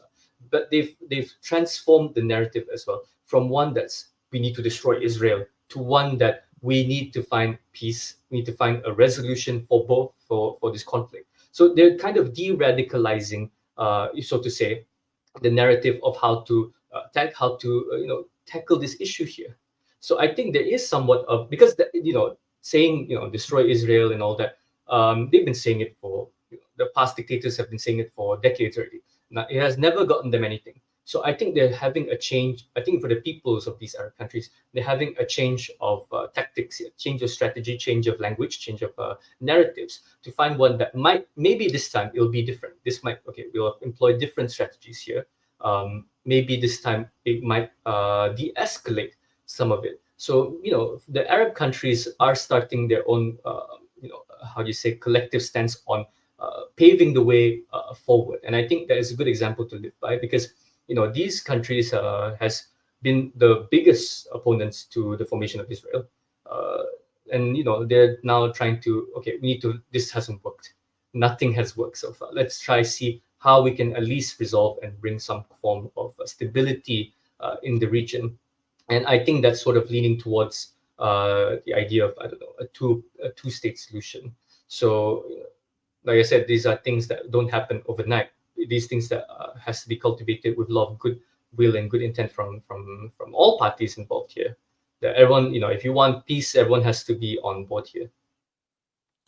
but they've transformed the narrative as well, from one that's we need to destroy Israel to one that we need to find peace, we need to find a resolution for both for this conflict. So they're kind of de-radicalizing, so to say, the narrative of how to tackle this issue here. So I think there is somewhat of, because saying destroy Israel and all that, they've been saying it for the past dictators have been saying it for decades already. Now, it has never gotten them anything. So I think they're having a change. I think for the peoples of these Arab countries, they're having a change of tactics here, change of strategy, change of language, change of narratives, to find one that maybe this time it'll be different. We'll employ different strategies here. maybe this time it might de-escalate some of it. So the Arab countries are starting their own how do you say collective stance on paving the way forward, and I think that is a good example to live by, because these countries has been the biggest opponents to the formation of Israel, uh, and they're now trying to, okay, we need to, this hasn't worked, nothing has worked so far, let's try see how we can at least resolve and bring some form of stability in the region. And I think that's sort of leaning towards the idea of, I don't know, a two state solution. So like I said, these are things that don't happen overnight. These things that has to be cultivated with a lot of good will and good intent from all parties involved here. That everyone, if you want peace, everyone has to be on board here.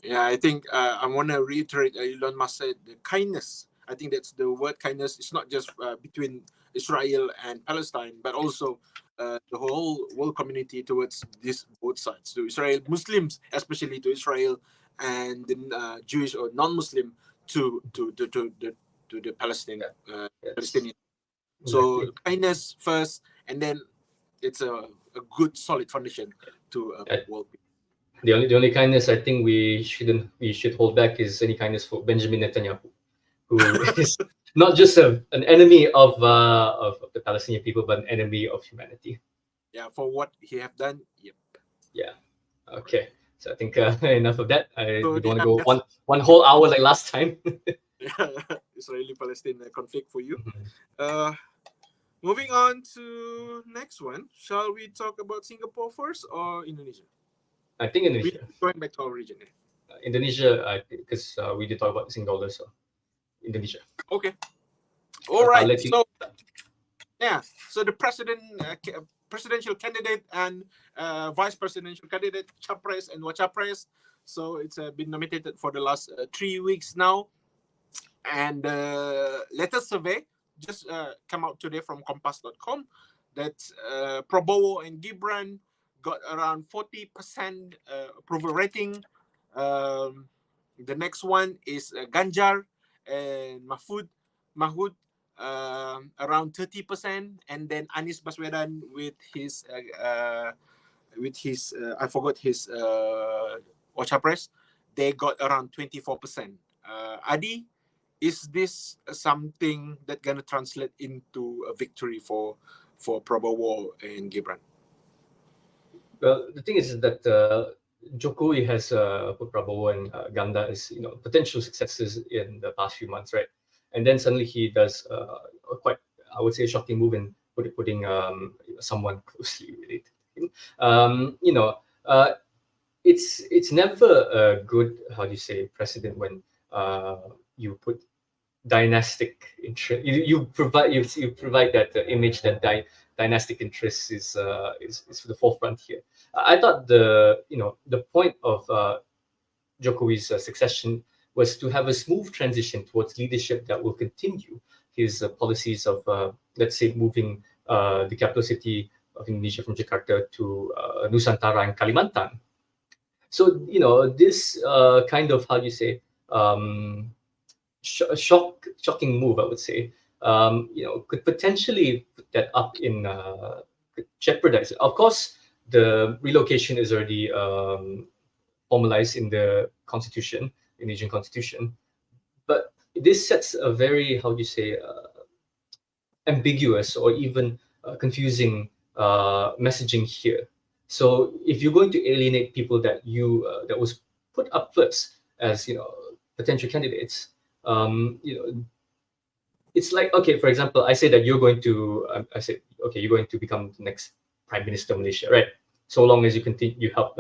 Yeah, I think I want to reiterate Elon Musk said the kindness. I think that's the word kindness. It's not just between Israel and Palestine, but also the whole world community towards these both sides, to Israel, Muslims, especially to Israel, and the Jewish or non-Muslim to the Palestinian. Yes. Palestinian. Exactly. So kindness first, and then it's a good solid foundation to world peace. The only kindness I think we should hold back is any kindness for Benjamin Netanyahu, who is not just an enemy of the Palestinian people, but an enemy of humanity. Yeah, for what he have done. Yep. Yeah. Okay. So I think enough of that. So We don't want to yeah, go that's one whole hour like last time. Israeli-Palestine conflict for you. Mhm. Uh, moving on to next one. Shall we talk about Singapore first or Indonesia? I think We Indonesia. going back to our region. Indonesia, because we did talk about Singapore, so Indonesia. Okay. All I'll right. let you. So yeah. So the presidential candidate and vice presidential candidate, Chapres and Wachapres. So it's been nominated for the last 3 weeks now. And latest survey just come out today from Compass.com that Prabowo and Gibran got around 40% approval rating. The next one is Ganjar and Mahfud around 30%, and then Anies Baswedan with his I forgot his Wachapres, they got around 24%. Adi, is this something that gonna translate into a victory for Prabowo and Gibran? Well, the thing is that Jokowi has put Prabowo and Ganda as potential successes in the past few months, right? And then suddenly he does a quite, I would say, a shocking move in putting someone closely related to him. It's never a good, how do you say, precedent when you put dynastic interest. You provide that image that dynastic interest is for the forefront here. I thought the point of Jokowi's succession was to have a smooth transition towards leadership that will continue his policies of, let's say, moving the capital city of Indonesia from Jakarta to Nusantara and Kalimantan. So this kind of, how do you say, um, shocking move, I would say, could potentially put that up in could jeopardize it. Of course, the relocation is already formalized in the constitution, Indonesian constitution, but this sets a very, how do you say, ambiguous or even confusing messaging here. So if you're going to alienate people that was put up first as potential candidates, it's like, okay, for example, I say that you're going to I say, okay, you're going to become the next prime minister of Malaysia, right? So long as you help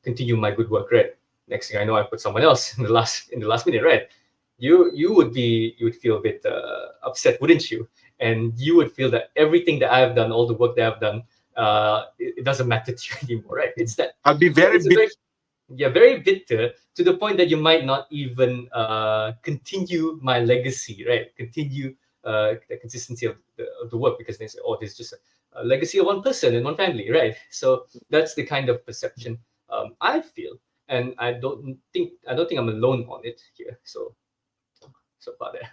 continue my good work, right? Next thing I know, I put someone else in the last minute, right? You would feel a bit upset, wouldn't you? And you would feel that everything that I have done, all the work that I've done, it doesn't matter to you anymore, right? It's that I'll be very it's a very, yeah, very bitter, to the point that you might not even continue my legacy, right? Continue the consistency of the work, because they say, oh, there's just a legacy of one person and one family, right? So that's the kind of perception I feel, and I don't think I'm alone on it here. So far there.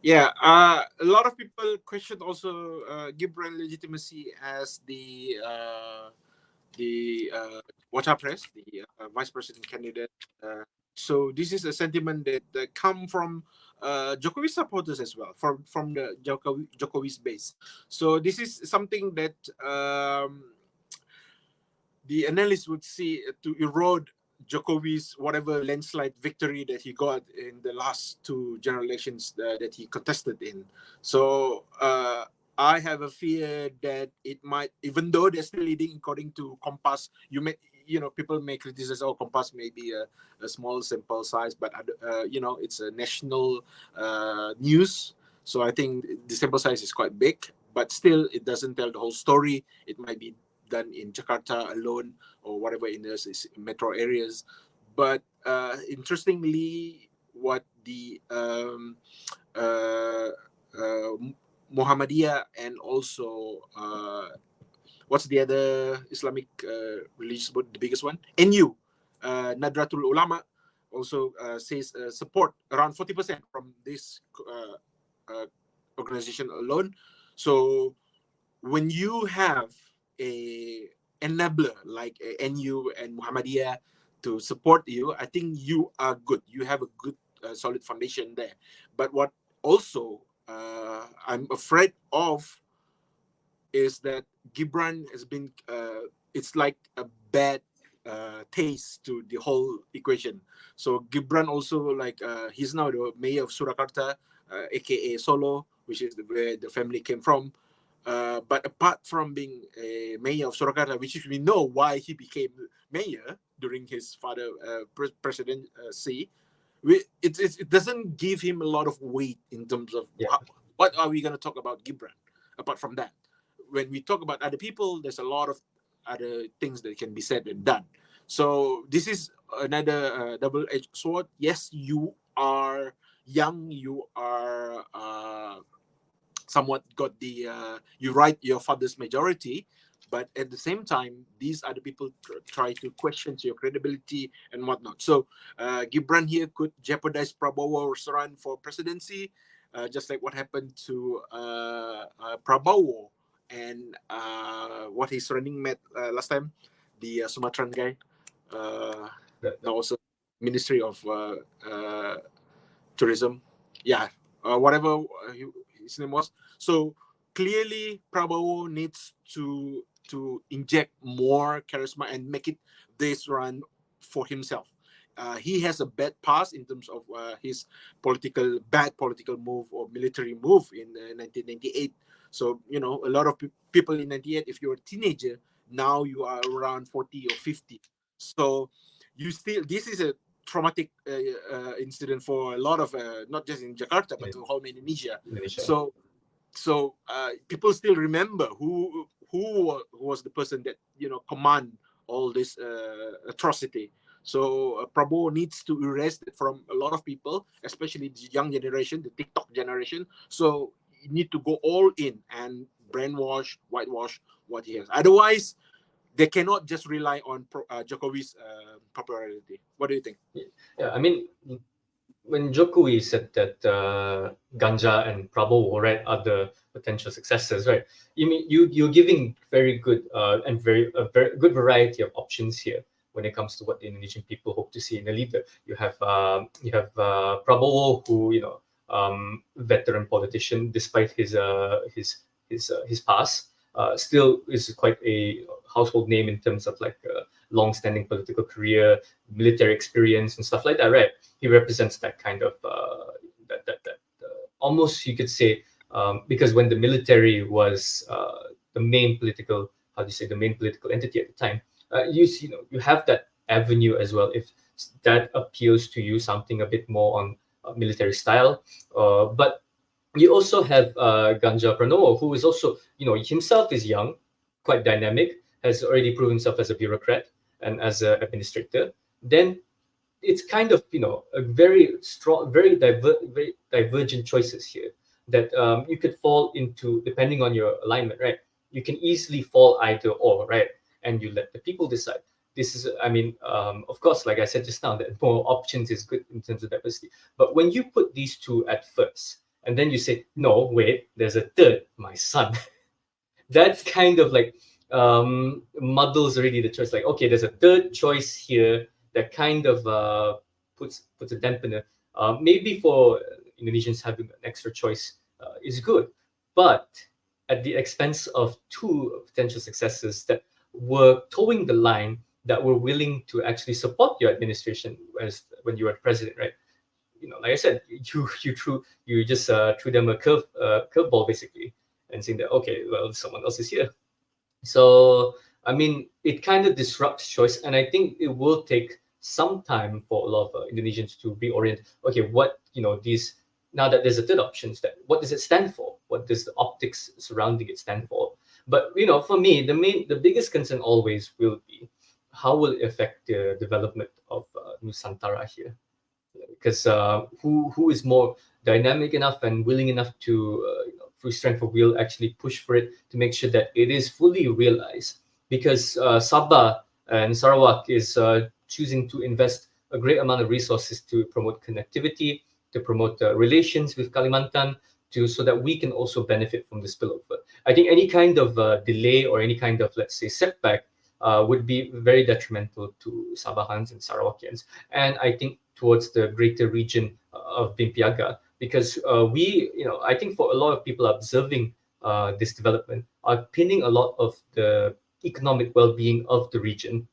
Yeah, a lot of people question also Gibran legitimacy as the Water Press, the vice president candidate. So this is a sentiment that come from Jokowi supporters as well, from the Jokowi's base. So this is something that the analysts would see to erode Djokovic's whatever landslide victory that he got in the last two general elections that he contested in. So I have a fear that it might, even though they're still leading according to Compass, people may criticize, oh, Compass may be a small sample size, but it's a national news. So I think the sample size is quite big, but still it doesn't tell the whole story. It might be done in Jakarta alone or whatever in the metro areas. But interestingly, what the Muhammadiyah and also what's the other Islamic religious, the biggest one? NU, Nadratul Ulama, also says support around 40% from this organization alone. So when you have a enabler like NU and Muhammadiyah to support you, I think you are good. You have a good, solid foundation there. But what also I'm afraid of is that Gibran has been, it's like a bad taste to the whole equation. So Gibran also, like, he's now the mayor of Surakarta, aka Solo, which is where the family came from. But apart from being a mayor of Surakarta, which we know why he became mayor during his father presidency, it doesn't give him a lot of weight in terms of Yeah. what are we going to talk about Gibran. Apart from that, when we talk about other people, there's a lot of other things that can be said and done. So this is another double-edged sword. Yes, you are young, you are somewhat got the you write your father's majority, but at the same time these other people try to question your credibility and whatnot. So Gibran here could jeopardize Prabowo's run for presidency, just like what happened to Prabowo and what his running mate last time, the Sumatran guy, now also Ministry of Tourism, yeah, whatever his name was. So clearly, Prabowo needs to inject more charisma and make it this run for himself. He has a bad past in terms of his bad political move or military move in 1998. So a lot of people in 98, if you're a teenager, now you are around 40 or 50. So this is a traumatic incident for a lot of not just in Jakarta but to whole Indonesia. Malaysia. So people still remember who was the person that command all this atrocity. So Prabowo needs to erase that from a lot of people, especially the young generation, the TikTok generation. So you need to go all in and brainwash, whitewash what he has. Otherwise, they cannot just rely on Jokowi's popularity. What do you think? Yeah, I mean, when Jokowi said that Ganja and Prabowo, right, are the potential successors, right? You're giving very good and very good variety of options here when it comes to what the Indonesian people hope to see in a leader. You have Prabowo, who veteran politician, despite his past, still is quite a household name in terms of like long-standing political career, military experience, and stuff like that, right? He represents that kind of almost you could say because when the military was the main political how do you say the main political entity at the time, you have that avenue as well if that appeals to you something a bit more on military style, but you also have Ganja Pranowo, who is also, himself is young, quite dynamic, has already proven himself as a bureaucrat and as an administrator. Then it's kind of a very strong, very divergent choices here that you could fall into depending on your alignment, right? You can easily fall either or, right? And you let the people decide. This is, I mean, of course, like I said just now, that more options is good in terms of diversity. But when you put these two at first, and then you say, no, wait, there's a third, my son. That kind of like muddles already the choice. Like, okay, there's a third choice here that kind of puts a dampener. Maybe for Indonesians having an extra choice is good, but at the expense of two potential successors that were towing the line, that were willing to actually support your administration as when you were president, right? Like I said, you just threw them a curveball basically, and saying that, okay, well, someone else is here. So I mean, it kind of disrupts choice, and I think it will take some time for a lot of Indonesians to reorient. Okay, what these now that there's a third options, that what does it stand for? What does the optics surrounding it stand for? But for me, the biggest concern always will be how will it affect the development of Nusantara here, because who is more dynamic enough and willing enough to through strength of will actually push for it to make sure that it is fully realized, because Sabah and Sarawak is choosing to invest a great amount of resources to promote connectivity, to promote relations with Kalimantan, so that we can also benefit from the spillover. I think any kind of delay or any kind of, let's say, setback would be very detrimental to Sabahans and Sarawakians, and I think towards the greater region of Bimpiaga, because I think for a lot of people observing this development are pinning a lot of the economic well-being of the region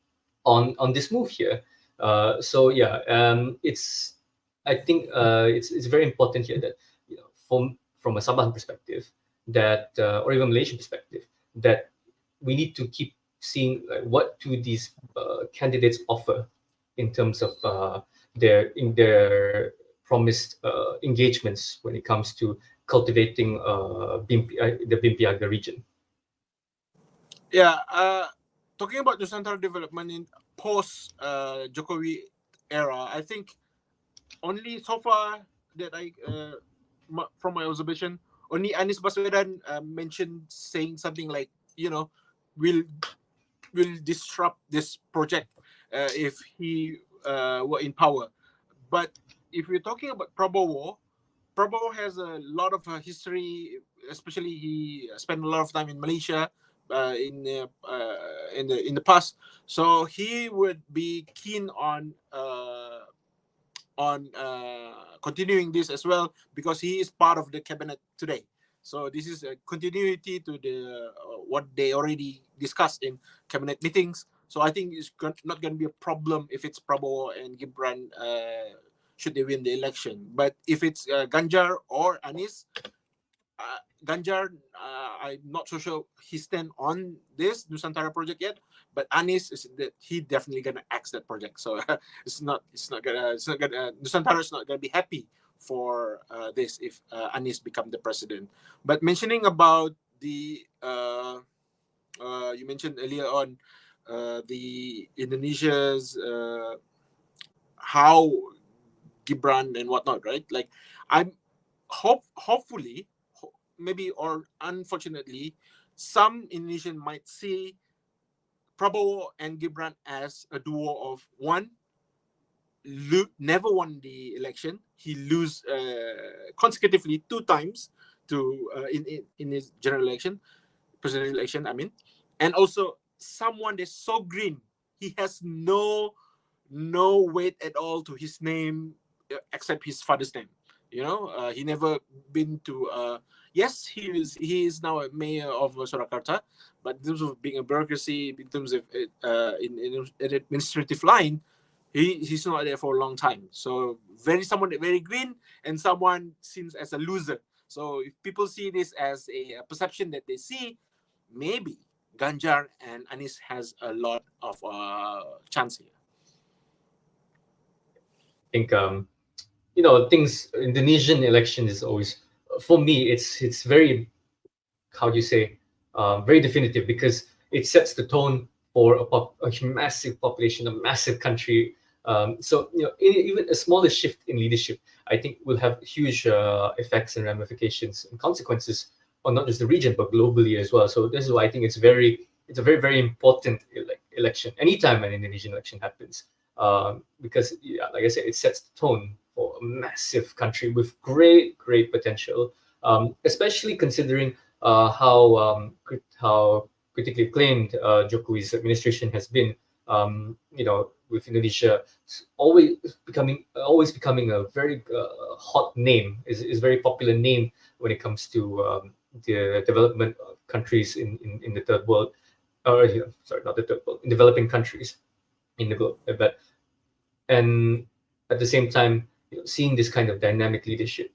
on this move here. So yeah, I think it's very important here that from a Sabahan perspective, that or even Malaysian perspective, that we need to keep seeing what do these candidates offer in terms of their promised engagements when it comes to cultivating the Bimpiaga region. Yeah, talking about Nusantara development in post Jokowi era, I think only so far that from my observation, only Anies Baswedan mentioned saying something like, will disrupt this project if he were in power. But if we're talking about Prabowo has a lot of history, especially he spent a lot of time in Malaysia in the past, so he would be keen on continuing this as well, because he is part of the cabinet today. So this is a continuity to the what they already discussed in cabinet meetings. So I think it's not going to be a problem if it's Prabowo and Gibran should they win the election. But if it's Ganjar or Anies, Ganjar, I'm not so sure he stand on this Nusantara project yet, but Anies is that he definitely gonna axe that project. So it's not gonna Nusantara is not gonna be happy for this if Anies become the president. But mentioning about the you mentioned earlier on the Indonesia's how Gibran and whatnot, right? Like I'm hopefully maybe or unfortunately, some Indonesian might see Prabowo and Gibran as a duo of one never won the election. He lose consecutively 2 times to in his general election, presidential election. I mean, and also someone that's so green. He has no weight at all to his name except his father's name. He never been to. Yes, he is now a mayor of Surakarta, but in terms of being a bureaucracy, in terms of in administrative line, he's not there for a long time. So someone very green and someone seems as a loser. So if people see this as a perception that they see, maybe Ganjar and Anies has a lot of chance here. I think things Indonesian election is always, for me, it's very, how do you say, very definitive, because it sets the tone for a massive population, a massive country. So even a smallest shift in leadership, I think, will have huge effects and ramifications and consequences on not just the region but globally as well. So this is why I think it's a very very important election. Anytime an Indonesian election happens, because like I said, it sets the tone for a massive country with great potential, especially considering how critically acclaimed Jokowi's administration has been. With Indonesia always becoming a very hot name, is very popular name when it comes to the development of countries in the third world, or sorry, not the third world, in developing countries in the globe. But and at the same time, seeing this kind of dynamic leadership,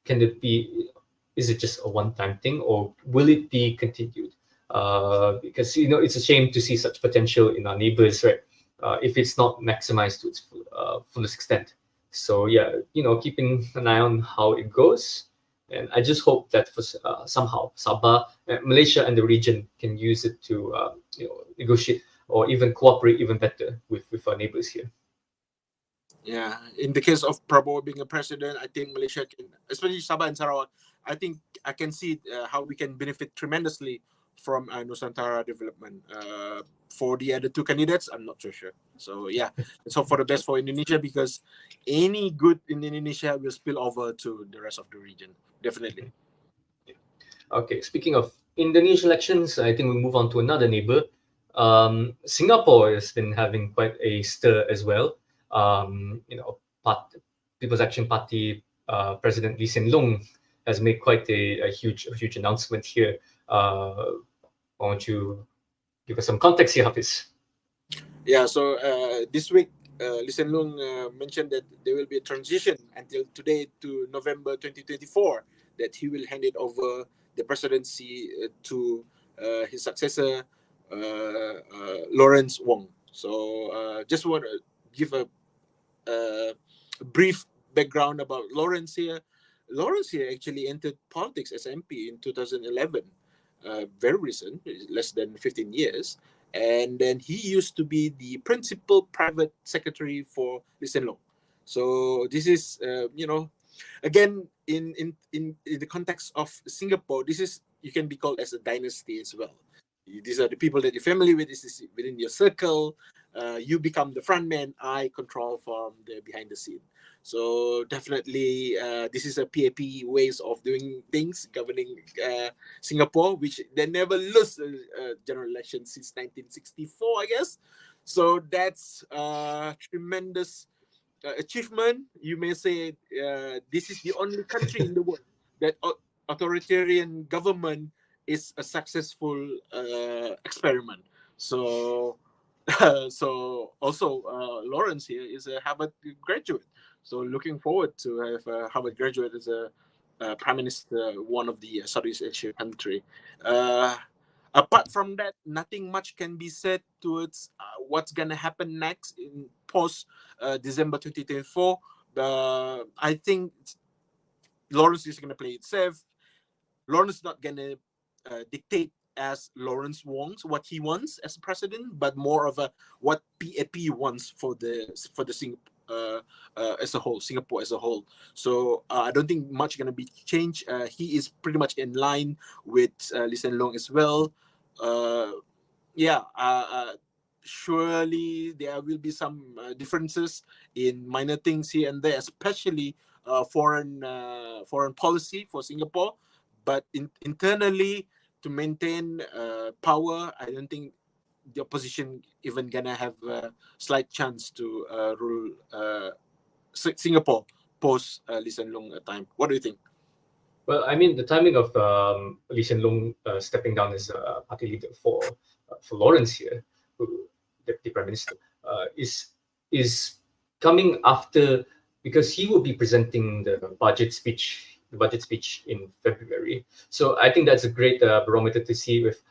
can it be? Is it just a one-time thing, or will it be continued? Because it's a shame to see such potential in our neighbors, right? If it's not maximized to its fullest extent. So yeah, keeping an eye on how it goes, and I just hope that somehow Sabah, Malaysia, and the region can use it to negotiate or even cooperate even better with our neighbors here. Yeah, in the case of Prabowo being a president, I think Malaysia can, especially Sabah and Sarawak, I think I can see how we can benefit tremendously from Nusantara development. For the other two candidates, I'm not so sure. So yeah, let's hope for the best for Indonesia, because any good in Indonesia will spill over to the rest of the region. Definitely. Okay, speaking of Indonesian elections, I think we move on to another neighbor. Singapore has been having quite a stir as well. People's Action Party President Lee Hsien Loong has made quite a huge announcement here. Why don't you give us some context here, Hafiz? Yeah, so this week, Lee Hsien Loong mentioned that there will be a transition until today to November 2024, that he will hand it over the presidency to his successor, Lawrence Wong. So just want to give a brief background about Lawrence here. Lawrence here actually entered politics as MP in 2011, very recent, less than 15 years. And then he used to be the principal private secretary for Lee Hsien Loong. So this is, again, in the context of Singapore, this is, you can be called as a dynasty as well. These are the people that you're familiar with. This is within your circle. You become the front man. I control from the behind the scene. So definitely, this is a PAP ways of doing things, governing Singapore, which they never lose a general election since 1964, I guess. So that's tremendous achievement. You may say this is the only country in the world that authoritarian government is a successful experiment. So, so also Lawrence here is a Harvard graduate. So looking forward to have a Harvard graduate as a prime minister, one of the Southeast Asia country. Apart from that, nothing much can be said towards what's gonna happen next in post December 2024. I think Lawrence is gonna play it safe. Lawrence is not gonna dictate as Lawrence wants what he wants as a president, but more of a what PAP wants for the as a whole, Singapore as a whole. So I don't think much gonna be changed. He is pretty much in line with Lee Hsien Loong as well. Surely there will be some differences in minor things here and there, especially foreign policy for Singapore. But internally, to maintain power, I don't think the opposition even gonna have a slight chance to rule Singapore post Lee Hsien Loong time. What do you think? Well, I mean, the timing of Lee Hsien Loong stepping down as party leader for Lawrence here, who deputy prime minister, is coming after, because he will be presenting the budget speech in February. So I think that's a great barometer to see if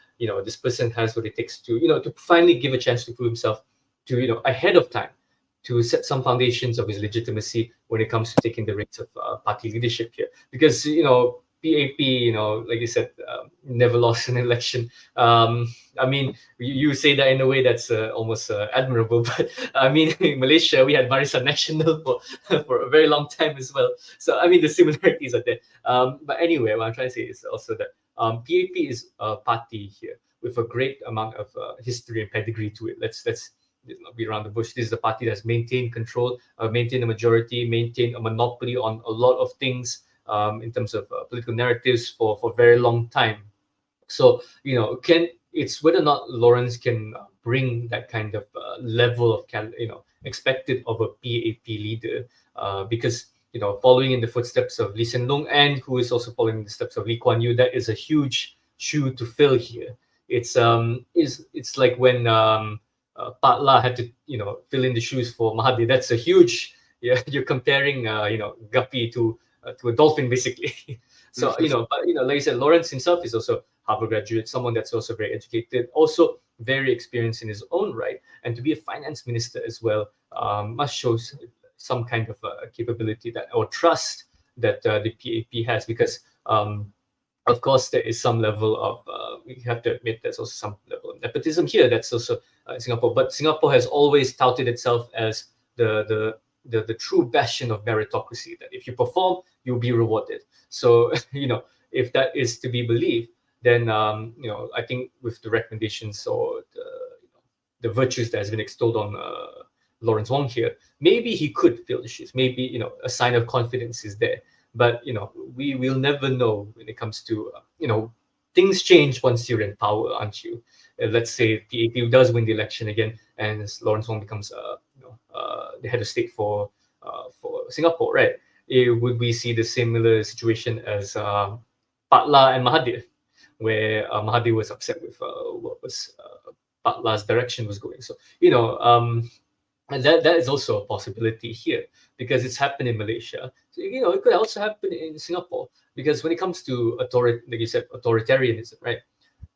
this person has what it takes to to finally give a chance to prove himself, to ahead of time, to set some foundations of his legitimacy when it comes to taking the reins of party leadership here. Because PAP, like you said, never lost an election. I mean, you say that in a way that's almost admirable, but I mean, in Malaysia, we had Barisan Nasional for a very long time as well. So I mean, the similarities are there. But anyway, what I'm trying to say is also that PAP is a party here with a great amount of history and pedigree to it. Let's not be around the bush. This is the party that's maintained control, maintained a majority, maintained a monopoly on a lot of things in terms of political narratives for a very long time. So can it's whether or not Lawrence can bring that kind of level of expected of a PAP leader, because following in the footsteps of Lee Hsien Loong, and who is also following in the steps of Lee Kuan Yew, that is a huge shoe to fill here. It's like when Pat La had to fill in the shoes for Mahathir. That's a huge, yeah. You're comparing Guppy to a dolphin basically. So but like I said, Lawrence himself is also Harvard graduate, someone that's also very educated, also very experienced in his own right, and to be a finance minister as well must show some kind of capability that or trust that the PAP has, because of course there is some level of we have to admit there's also some level of nepotism here. That's also Singapore, but Singapore has always touted itself as the true bastion of meritocracy, that if you perform you'll be rewarded. So if that is to be believed, then I think with the recommendations or the virtues that has been extolled on Lawrence Wong here, maybe he could fill the shoes. Maybe a sign of confidence is there. But we will never know when it comes to things change once you're in power, aren't you? Let's say PAP does win the election again, and Lawrence Wong becomes the head of state for Singapore, right? Would we see the similar situation as Pat La and Mahathir, where Mahathir was upset with what was Pat La's direction was going? So and that is also a possibility here, because it's happened in Malaysia. So, it could also happen in Singapore, because when it comes to like you said, authoritarianism, right?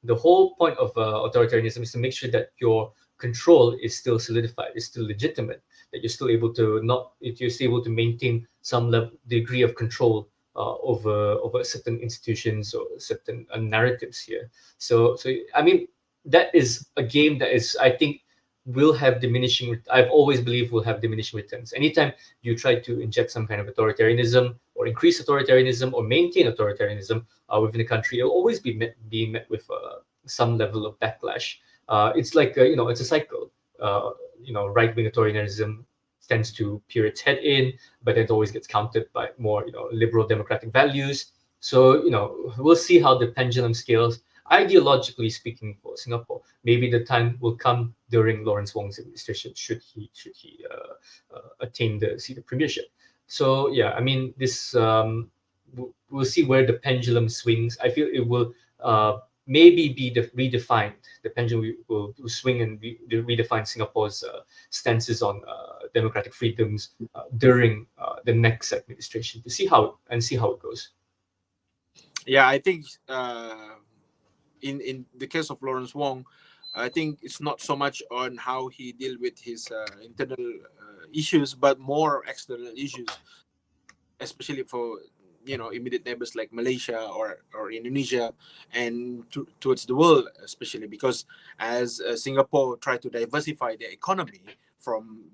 The whole point of authoritarianism is to make sure that your control is still solidified, is still legitimate, that you're still able to you're still able to maintain some degree of control over certain institutions or certain narratives here. So I mean, that is a game that is, I think, will have diminishing. I've always believed will have diminishing returns. Anytime you try to inject some kind of authoritarianism or increase authoritarianism or maintain authoritarianism within the country, it'll always being met with some level of backlash. It's like it's a cycle. Right-wing authoritarianism tends to peer its head in, but it always gets countered by more liberal democratic values. So we'll see how the pendulum scales. Ideologically speaking, for Singapore, maybe the time will come during Lawrence Wong's administration, should he attain the seat of premiership. So yeah, I mean, this we'll see where the pendulum swings. I feel it will maybe be redefined. The pendulum will swing and redefine Singapore's stances on democratic freedoms during the next administration, to see how it goes. Yeah, I think in the case of Lawrence Wong, I think it's not so much on how he deal with his internal issues, but more external issues, especially for immediate neighbors like Malaysia or Indonesia, and towards the world, especially because as Singapore try to diversify their economy from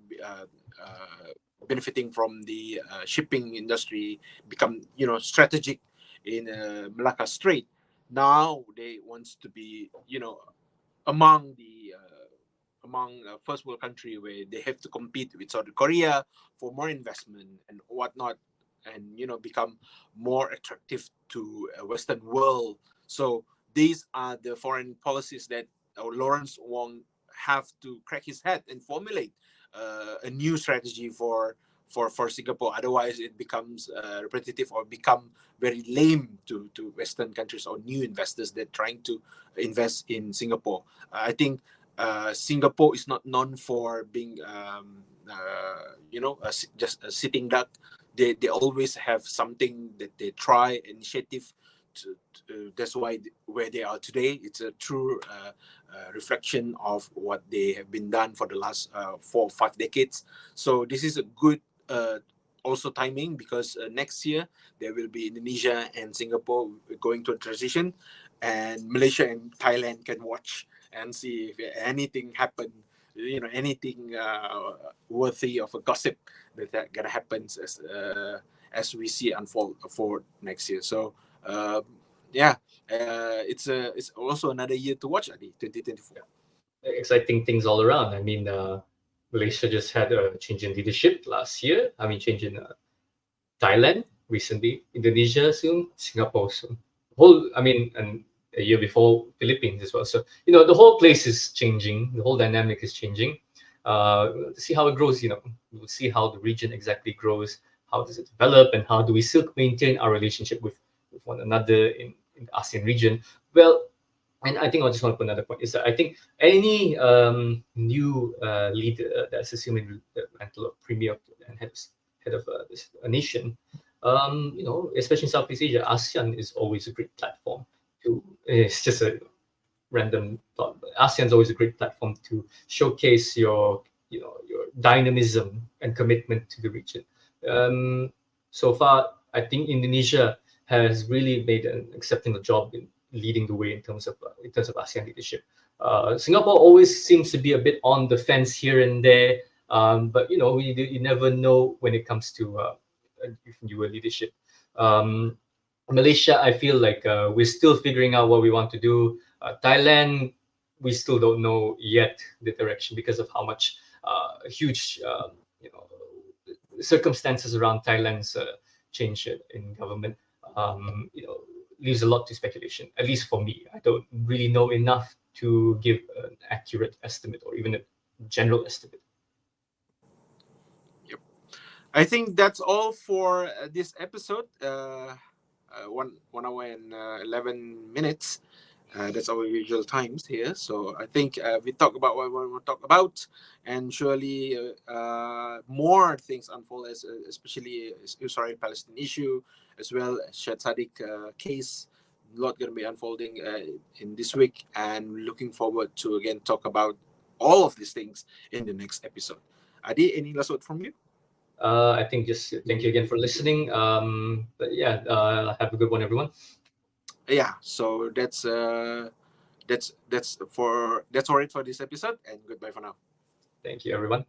benefiting from the shipping industry, become strategic in Malacca Strait. Now they wants to be among the first world country where they have to compete with South Korea for more investment and whatnot, and become more attractive to a Western world. So these are the foreign policies that Lawrence Wong have to crack his head and formulate a new strategy for Singapore. Otherwise, it becomes repetitive or become very lame to Western countries or new investors that trying to invest in Singapore. I think Singapore is not known for being just a sitting duck. They always have something that they try, initiative that's why where they are today. It's a true reflection of what they have been done for the last 4 or 5 decades. So this is a good also timing, because next year there will be Indonesia and Singapore going to a transition, and Malaysia and Thailand can watch and see if anything happened, anything worthy of a gossip that gonna happen as we see unfold for next year. So it's also another year to watch, Adi, 2024. Exciting things all around. I mean, Malaysia just had a change in leadership last year. I mean, change in Thailand recently, Indonesia soon, Singapore soon. And a year before, Philippines as well. So, the whole place is changing. The whole dynamic is changing. To see how it grows, we'll see how the region exactly grows. How does it develop, and how do we still maintain our relationship with one another in the ASEAN region? Well, and I think I just want to put another point is that I think any new leader that's assuming the mantle of premier and head of this a nation, especially in Southeast Asia, ASEAN is always a great platform to. It's just a random thought, but ASEAN is always a great platform to showcase your dynamism and commitment to the region. So far, I think Indonesia has really made an exceptional job in leading the way in terms of ASEAN leadership. Singapore always seems to be a bit on the fence here and there, but you never know when it comes to newer leadership. Um, Malaysia, I feel like we're still figuring out what we want to do. Thailand, we still don't know yet the direction because of how much huge circumstances around Thailand's change in government. Leaves a lot to speculation. At least for me, I don't really know enough to give an accurate estimate or even a general estimate. Yep. I think that's all for this episode. 1 hour and 11 minutes. That's our usual times here. So I think we talk about what we want to talk about, and surely more things unfold, especially Israel-Palestine issue, as well as Syed Saddiq case. A lot going to be unfolding in this week, and looking forward to again talk about all of these things in the next episode. Adi, any last word from you? I think just thank you again for listening. But yeah, have a good one, everyone. Yeah, so that's all right for this episode, and goodbye for now. Thank you, everyone.